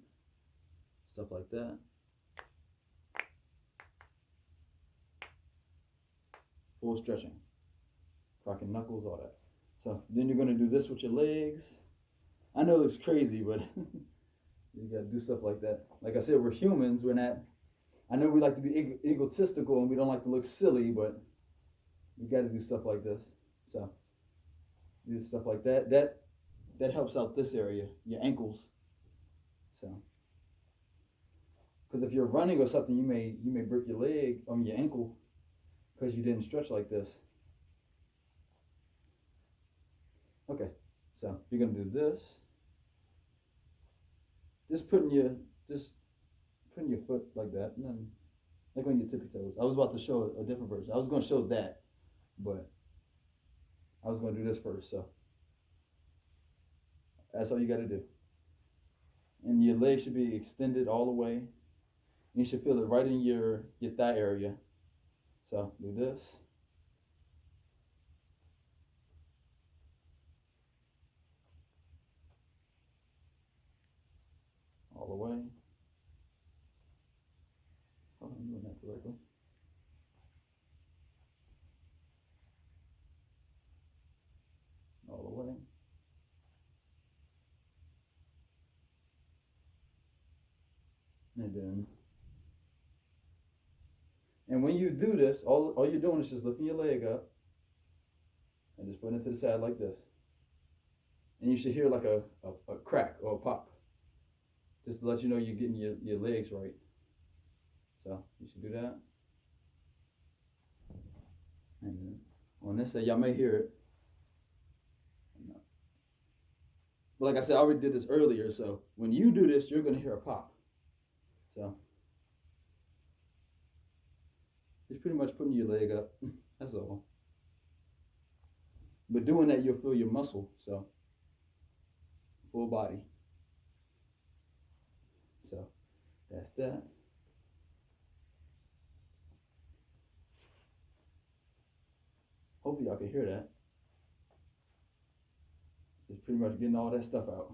Stuff like that. Full stretching. Cracking knuckles, all that. So then you're going to do this with your legs. I know it looks crazy, but you got to do stuff like that. Like I said, we're humans. We're not, I know we like to be egotistical and we don't like to look silly, but you got to do stuff like this. So do stuff like that. That helps out this area, your ankles. So, because if you're running or something, you may break your leg or your ankle because you didn't stretch like this. Okay, so you're gonna do this. Just putting your foot like that, and then like on your tippy toes. I was about to show a different version. I was gonna show that, but I was gonna do this first. So that's all you got to do. And your leg should be extended all the way. You should feel it right in your thigh area. So do this. correctly. All the way. And when you do this, all you're doing is just lifting your leg up and just putting it to the side like this. And you should hear like a crack or a pop, just to let you know you're getting your legs right. So you should do that. And then on this side, y'all may hear it. But like I said, I already did this earlier, so when you do this, you're going to hear a pop. So it's pretty much putting your leg up. That's all. But doing that, you'll feel your muscle, so full body. So that's that. Hopefully y'all can hear that. Just pretty much getting all that stuff out.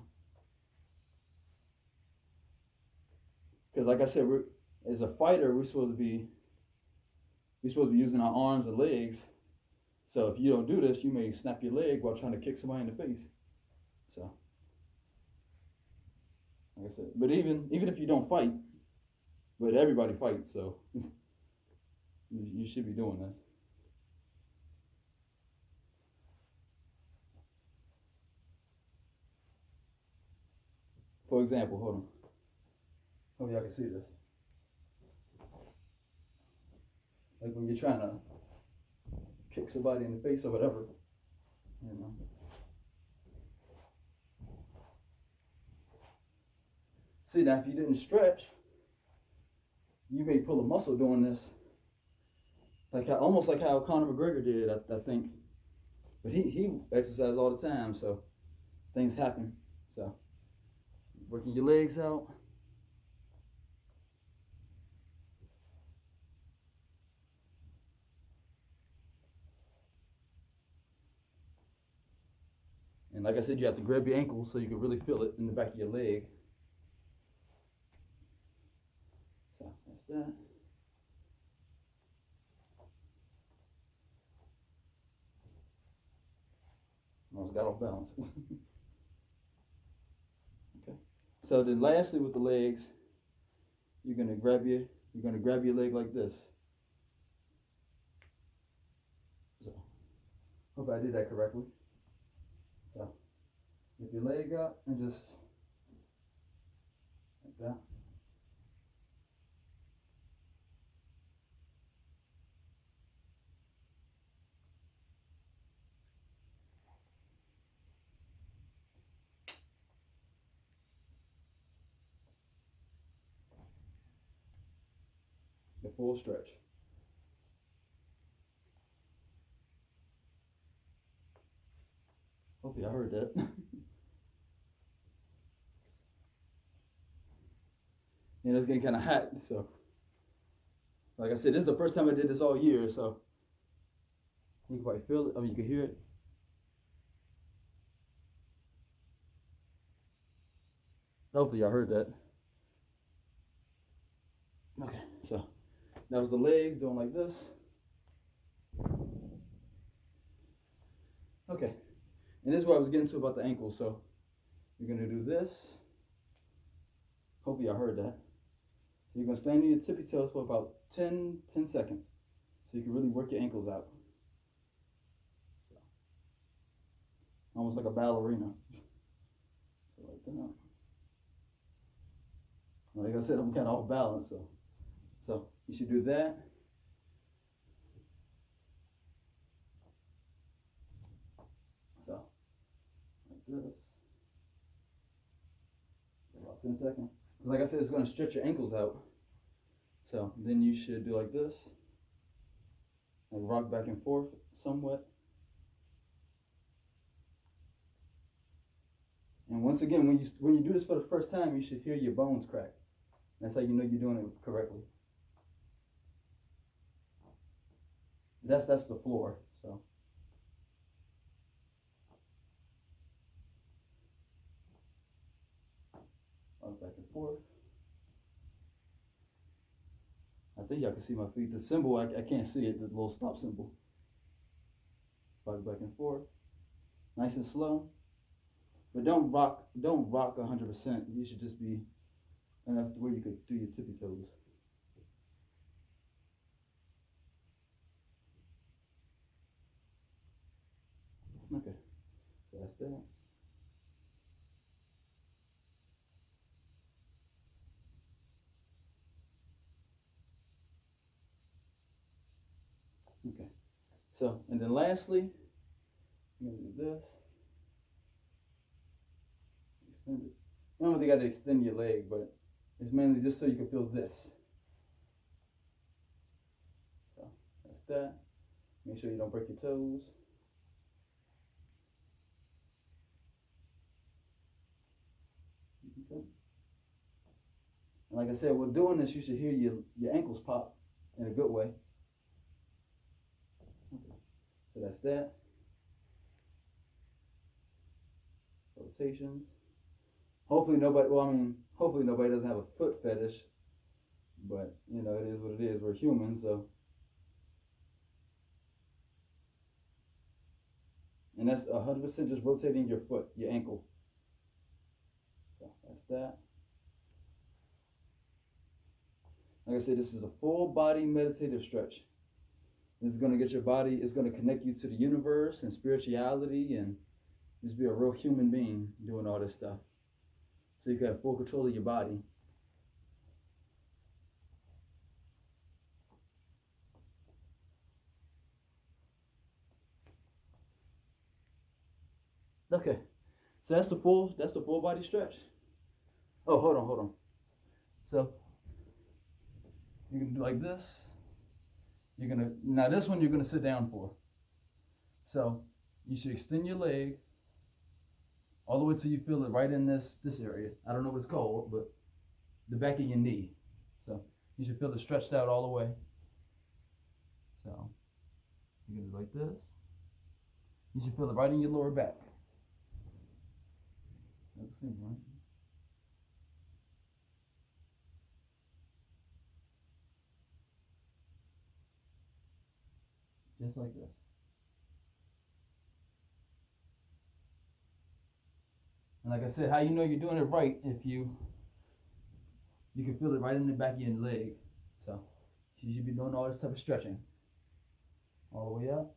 Because like I said, as a fighter, we're supposed to be using our arms and legs. So if you don't do this, you may snap your leg while trying to kick somebody in the face. So, like I said, but even if you don't fight, but everybody fights, so you should be doing this. For example, hold on. Hope y'all can see this. Like when you're trying to kick somebody in the face or whatever, you know. See, now if you didn't stretch, you may pull a muscle doing this, almost like how Conor McGregor did, I think. But he exercises all the time, so things happen. So working your legs out. And like I said, you have to grab your ankle so you can really feel it in the back of your leg. So that's that. Almost got off balance. Okay. So then lastly with the legs, you're gonna grab your leg like this. So hope I did that correctly. So lift your leg up and just like that. The full stretch. Hopefully I heard that. And it's getting kind of hot, so like I said, this is the first time I did this all year, so you can quite feel it. I mean, you can hear it. Hopefully y'all heard that. Okay, so that was the legs doing like this. Okay, and this is what I was getting to about the ankle. So you're gonna do this. Hopefully y'all heard that. So you're gonna stand on your tippy toes for about 10 seconds, so you can really work your ankles out. So, almost like a ballerina. So like that. Like I said, I'm kind of off balance, so you should do that. So like this. About 10 seconds. Like I said, it's going to stretch your ankles out. So then you should do like this, like rock back and forth somewhat. And once again, when you do this for the first time, you should hear your bones crack. That's how you know you're doing it correctly. That's the floor. So rock back and forth. I I think y'all can see my feet. The symbol, I can't see it, the little stop symbol. Rock back and forth. Nice and slow. But don't rock 100%. You should just be enough to where you could do your tippy toes. Okay, so that's that. Okay, so, and then lastly, I'm going to do this. Extend it. You don't really got to extend your leg, but it's mainly just so you can feel this. So, that's that. Make sure you don't break your toes. Okay. And like I said, while doing this, you should hear your ankles pop in a good way. Okay. So that's that. Rotations. Hopefully nobody doesn't have a foot fetish, but you know, it is what it is. We're human, so. And that's 100% just rotating your foot, your ankle. So that's that. Like I said, this is a full body meditative stretch. This is going to get your body, it's going to connect you to the universe and spirituality, and just be a real human being doing all this stuff. So you can have full control of your body. Okay, so that's the full body stretch. Oh, hold on. So you're gonna do like this. Now this one you're gonna sit down for. So you should extend your leg all the way till you feel it right in this area. I don't know what it's called, but the back of your knee. So you should feel it stretched out all the way. So you're gonna do like this. You should feel it right in your lower back. That seems right. Just like this. And like I said, how you know you're doing it right if you can feel it right in the back of your leg. So you should be doing all this type of stretching. All the way up.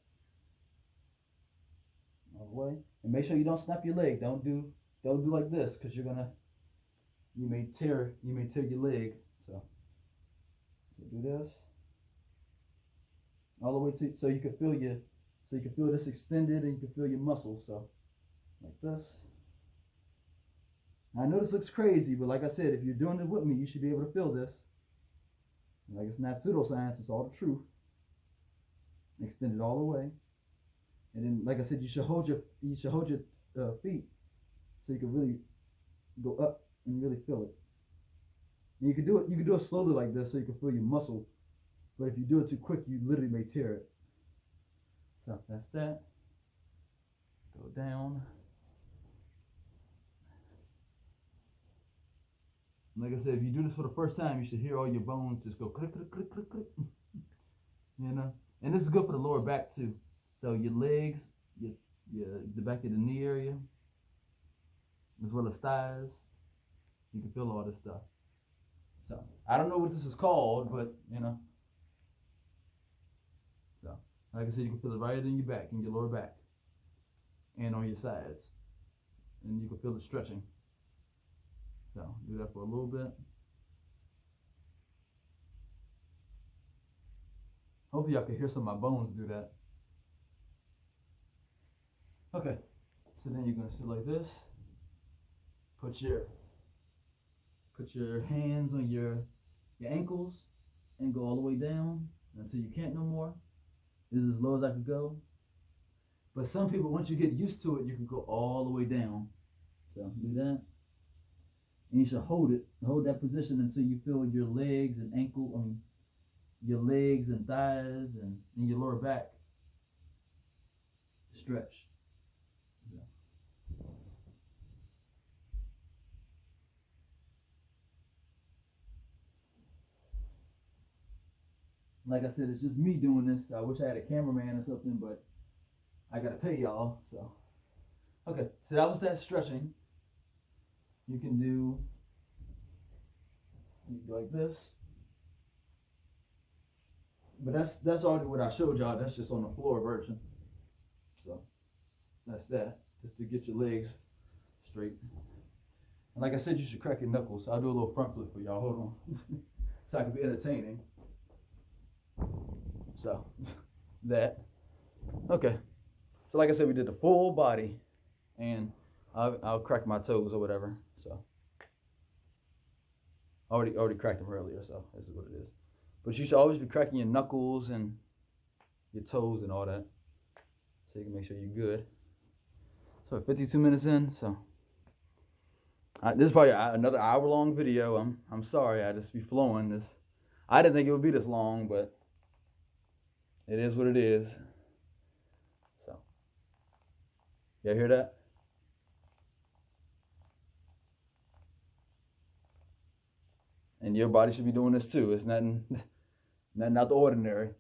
All the way. And make sure you don't snap your leg. Don't do like this, because you may tear your leg. So do this. All the way to so you can feel this extended, and you can feel your muscles. So like this. I know this looks crazy, but like I said, if you're doing it with me, you should be able to feel this. Like, it's not pseudoscience, it's all the truth. Extend it all the way. And then, like I said, you should hold your feet so you can really go up and really feel it. And you can do it slowly like this so you can feel your muscle. But if you do it too quick, you literally may tear it. So that's that. Go down. Like I said, if you do this for the first time, you should hear all your bones just go click, click, click, click, click. You know? And this is good for the lower back too. So your legs, the back of the knee area, as well as thighs, you can feel all this stuff. So I don't know what this is called, but you know. So like I said, you can feel it right in your back, in your lower back, and on your sides, and you can feel it stretching. So do that for a little bit. Hopefully y'all can hear some of my bones do that. Okay, so then you're gonna sit like this. Put your hands on your ankles and go all the way down until you can't no more. This is as low as I could go. But some people, once you get used to it, you can go all the way down. So do that. And you should hold that position until you feel your legs and your legs and thighs and your lower back stretch. Yeah. Like I said, it's just me doing this. I wish I had a cameraman or something, but I gotta pay y'all. So okay, so that was that stretching. You can do like this, but that's already what I showed y'all. That's just on the floor version. So that's that, just to get your legs straight. And like I said, you should crack your knuckles. So I'll do a little front flip for y'all. Hold on, so I can be entertaining. So that. Okay. So like I said, we did the full body, and I'll crack my toes or whatever. So already cracked them earlier, so this is what it is. But you should always be cracking your knuckles and your toes and all that, so you can make sure you're good. So 52 minutes in, so this is probably another hour-long video. I'm sorry, I just be flowing this. I didn't think it would be this long, but it is what it is. So, y'all hear that? And your body should be doing this too. It's nothing out the ordinary.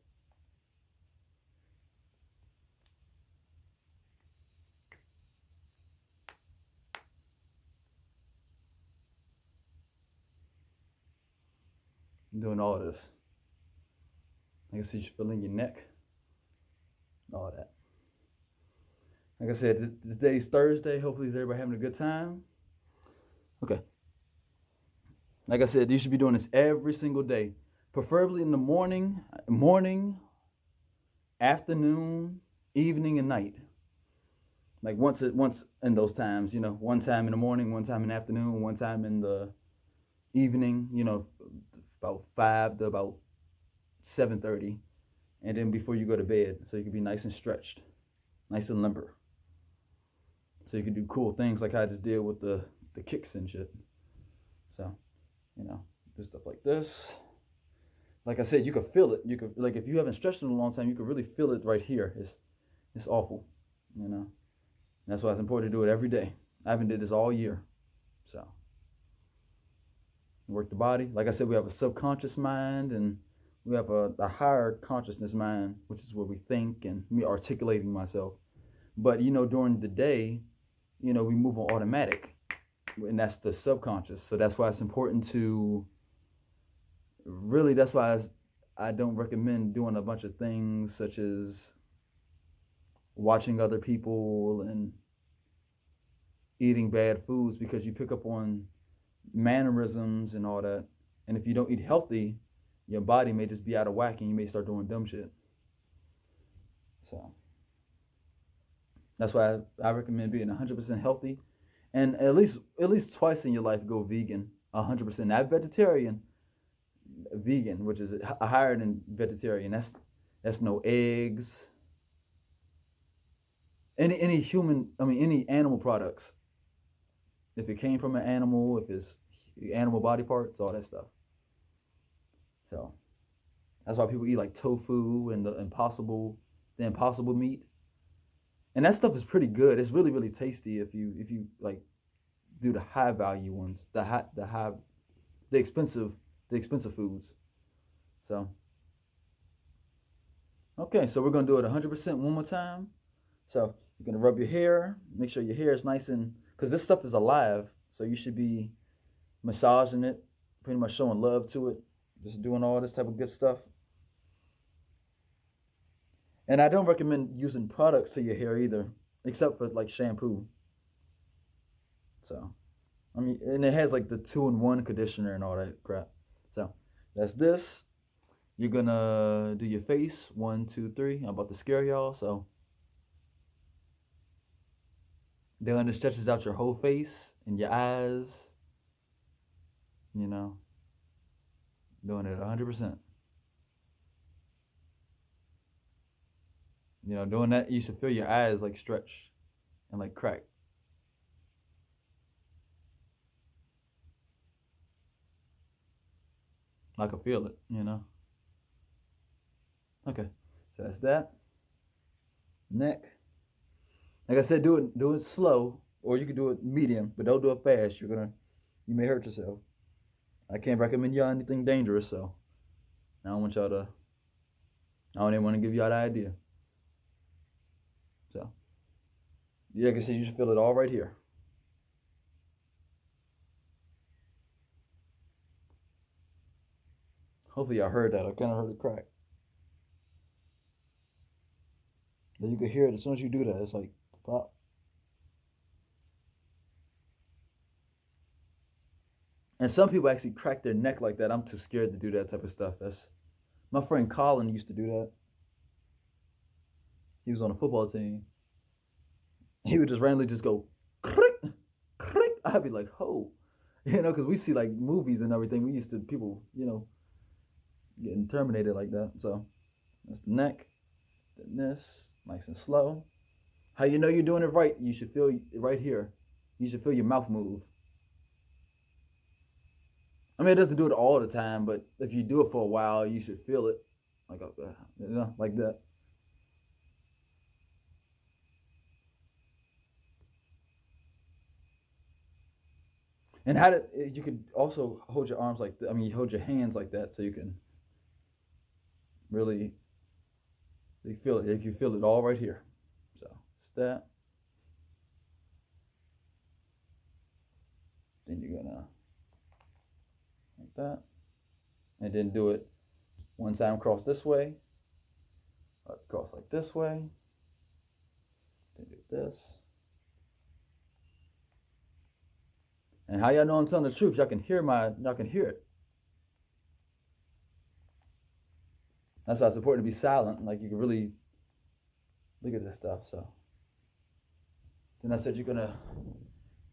I'm doing all of this. Like I said, you're feeling your neck, all that. Like I said, today's Thursday. Hopefully, everybody having a good time. Okay. Like I said, you should be doing this every single day, preferably in the morning, afternoon, evening, and night. Like once in those times, you know, one time in the morning, one time in the afternoon, one time in the evening, you know, about 5 to about 7:30, and then before you go to bed, so you can be nice and stretched, nice and limber. So you can do cool things like I just did with the kicks and shit. So, you know, do stuff like this. Like I said, you could feel it. You could, like, if you haven't stretched in a long time, you could really feel it right here. It's awful, you know. And that's why it's important to do it every day. I haven't did this all year, so work the body. Like I said, we have a subconscious mind and we have a higher consciousness mind, which is where we think and me articulating myself. But you know, during the day, you know, we move on automatic, and that's the subconscious. So that's why it's important to really. That's why I don't recommend doing a bunch of things such as watching other people and eating bad foods, because you pick up on mannerisms and all that. And if you don't eat healthy, your body may just be out of whack and you may start doing dumb shit. So that's why I recommend being 100% healthy, and at least twice in your life go vegan, 100%. Not vegetarian, vegan, which is higher than vegetarian. That's no eggs, any animal products. If it came from an animal, if it's animal body parts, all that stuff. So that's why people eat like tofu and the impossible meat. And that stuff is pretty good. It's really, really tasty if you like do the high value ones, the expensive foods. So okay, so we're gonna do it 100% one more time. So you're gonna rub your hair, make sure your hair is nice, and because this stuff is alive, so you should be massaging it, pretty much showing love to it, just doing all this type of good stuff. And I don't recommend using products to your hair either, except for like shampoo. So, I mean, and it has like the 2-in-1 conditioner and all that crap. So, that's this. You're gonna do your face. 1, 2, 3. I'm about to scare y'all. So, then it stretches out your whole face and your eyes. You know, doing it 100%. You know, doing that, you should feel your eyes like stretch and like crack. I can feel it, you know. Okay, so that's that. Neck. Like I said, do it slow, or you can do it medium, but don't do it fast. You may hurt yourself. I can't recommend y'all anything dangerous, so I don't want y'all to I don't even want to give you all the idea. So, yeah, like I said, you should feel it all right here. Hopefully y'all heard that. I kind of heard it crack. Then you can hear it as soon as you do that. It's like pop. And some people actually crack their neck like that. I'm too scared to do that type of stuff. That's my friend Colin used to do that. He was on a football team. He would just randomly just go crick, crick. I'd be like, oh, because we see like movies and everything. We used to people, getting terminated like that. So that's the neck. Then this, nice and slow. How you know you're doing it right? You should feel right here. You should feel your mouth move. I mean, it doesn't do it all the time, but if you do it for a while, you should feel it, like like that. And you could also hold your arms like that. I mean, you hold your hands like that, so you can really feel it. You feel it all right here. So it's that. Then you're gonna like that, and then do it one time cross this way, cross like this way, then do this. And how y'all know I'm telling the truth? Y'all can hear it. That's why it's important to be silent. Like you can really look at this stuff. So then I said you're gonna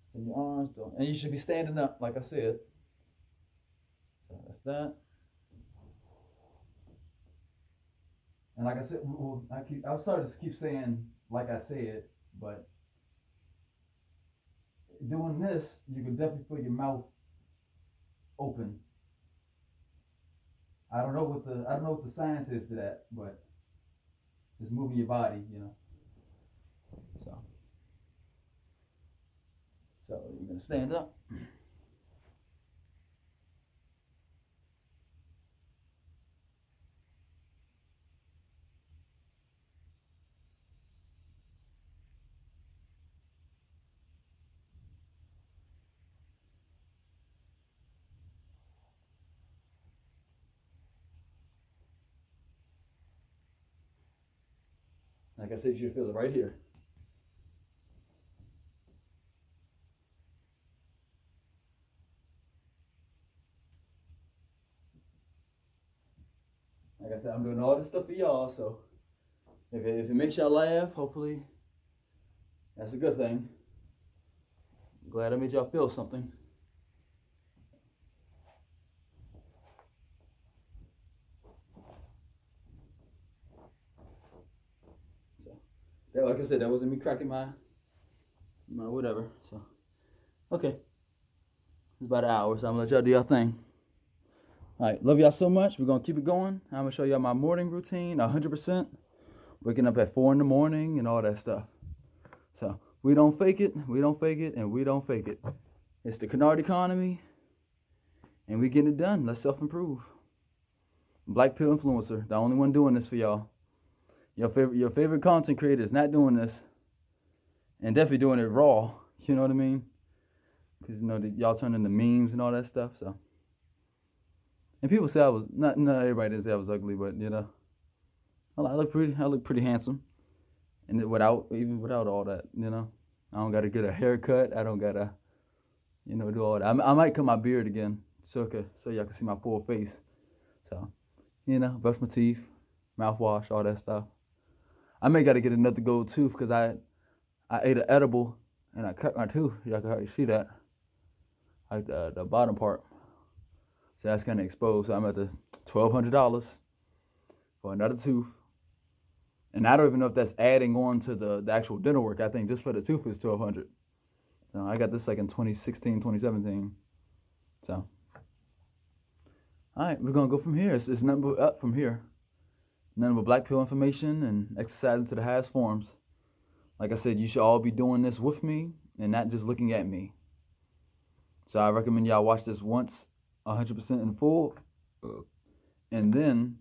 extend your arms, and you should be standing up, like I said. So that's that. And like I said, I'm sorry to keep saying like I said, but doing this, you can definitely feel your mouth open. I don't know what the science is to that, but just moving your body, So you're gonna stand up. Like I said, you feel it right here. Like I said, I'm doing all this stuff for y'all, so if it makes y'all laugh, hopefully that's a good thing. I'm glad I made y'all feel something. So, like I said, that wasn't me cracking my whatever. So, okay, it's about an hour, so I'm gonna let y'all do y'all thing. All right, love y'all so much. We're gonna keep it going. I'm gonna show y'all my morning routine, 100%. Waking up at 4 in the morning and all that stuff. So we don't fake it, and we don't fake it. It's the canard economy, and we getting it done. Let's self-improve. Black pill influencer, the only one doing this for y'all. Your favorite content creator is not doing this, and definitely doing it raw. You know what I mean? Because y'all turn into memes and all that stuff. So, and people say I was not everybody didn't say I was ugly, but I look pretty handsome, and without all that, I don't gotta get a haircut. I don't gotta, do all that. I might cut my beard again, so y'all can see my full face. So, brush my teeth, mouthwash, all that stuff. I may gotta get another gold tooth because I ate an edible and I cut my tooth. Y'all can hardly see that, like the bottom part. So that's kind of exposed. So I'm at the $1,200 for another tooth. And I don't even know if that's adding on to the actual dental work. I think just for the tooth is $1,200. So I got this like in 2016, 2017. So, all right, we're gonna go from here. It's nothing but up from here. Nothing but black pill information and exercising to the highest forms. Like I said, you should all be doing this with me and not just looking at me. So I recommend y'all watch this once, 100% in full, and then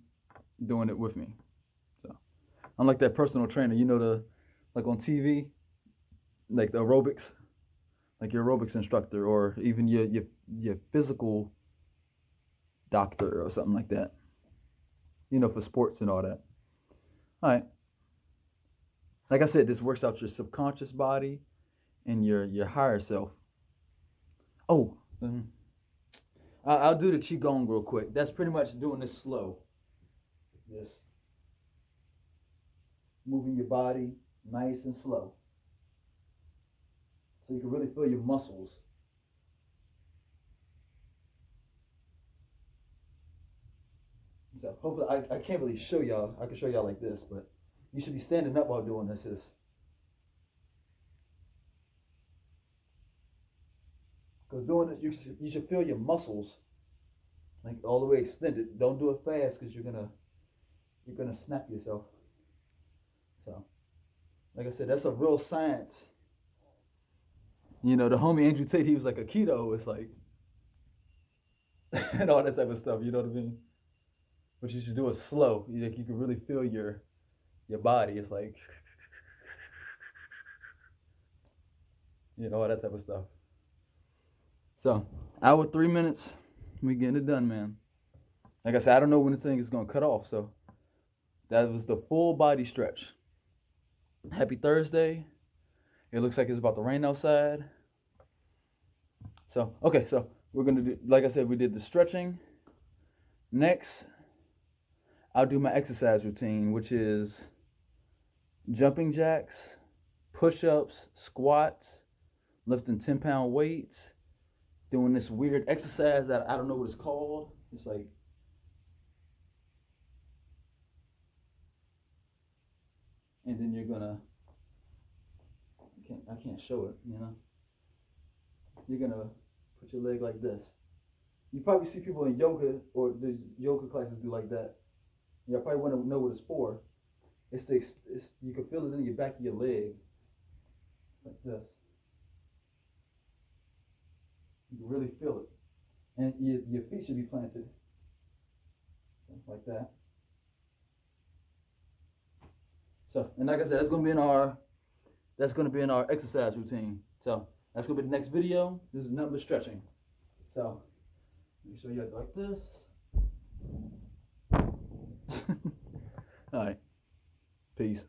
doing it with me. I'm like that personal trainer, you know, like on TV, like the aerobics, like your aerobics instructor, or even your physical doctor or something like that. You know, for sports and all that. All right. Like I said, this works out your subconscious body and your higher self. Oh, I'll do the qigong real quick. That's pretty much doing this slow. Just moving your body nice and slow, so you can really feel your muscles. So hopefully, I can't really show y'all. I can show y'all like this, but you should be standing up while doing this. Because doing this, you should feel your muscles like all the way extended. Don't do it fast because you're gonna snap yourself. So, like I said, that's a real science. You know, the homie Andrew Tate, he was like a keto. It's like and all that type of stuff. You know what I mean? But you should do it slow. You can really feel your body. It's like all that type of stuff. So, hour 3 minutes, we getting it done, man. Like I said, I don't know when the thing is gonna cut off. So that was the full body stretch. Happy Thursday. It looks like it's about to rain outside. So, okay, so we're gonna do, like I said, we did the stretching. Next, I'll do my exercise routine, which is jumping jacks, push-ups, squats, lifting 10-pound weights, doing this weird exercise that I don't know what it's called. It's like, and then you're gonna, I can't show it, you know. You're gonna put your leg like this. You probably see people in yoga or the yoga classes do like that. You probably want to know what it's for. It's you can feel it in your back of your leg, like this. You can really feel it, and your feet should be planted, like that. So, and like I said, that's gonna be in our exercise routine. So that's gonna be the next video. This is nothing but stretching. So let me show you like this. All right. Peace.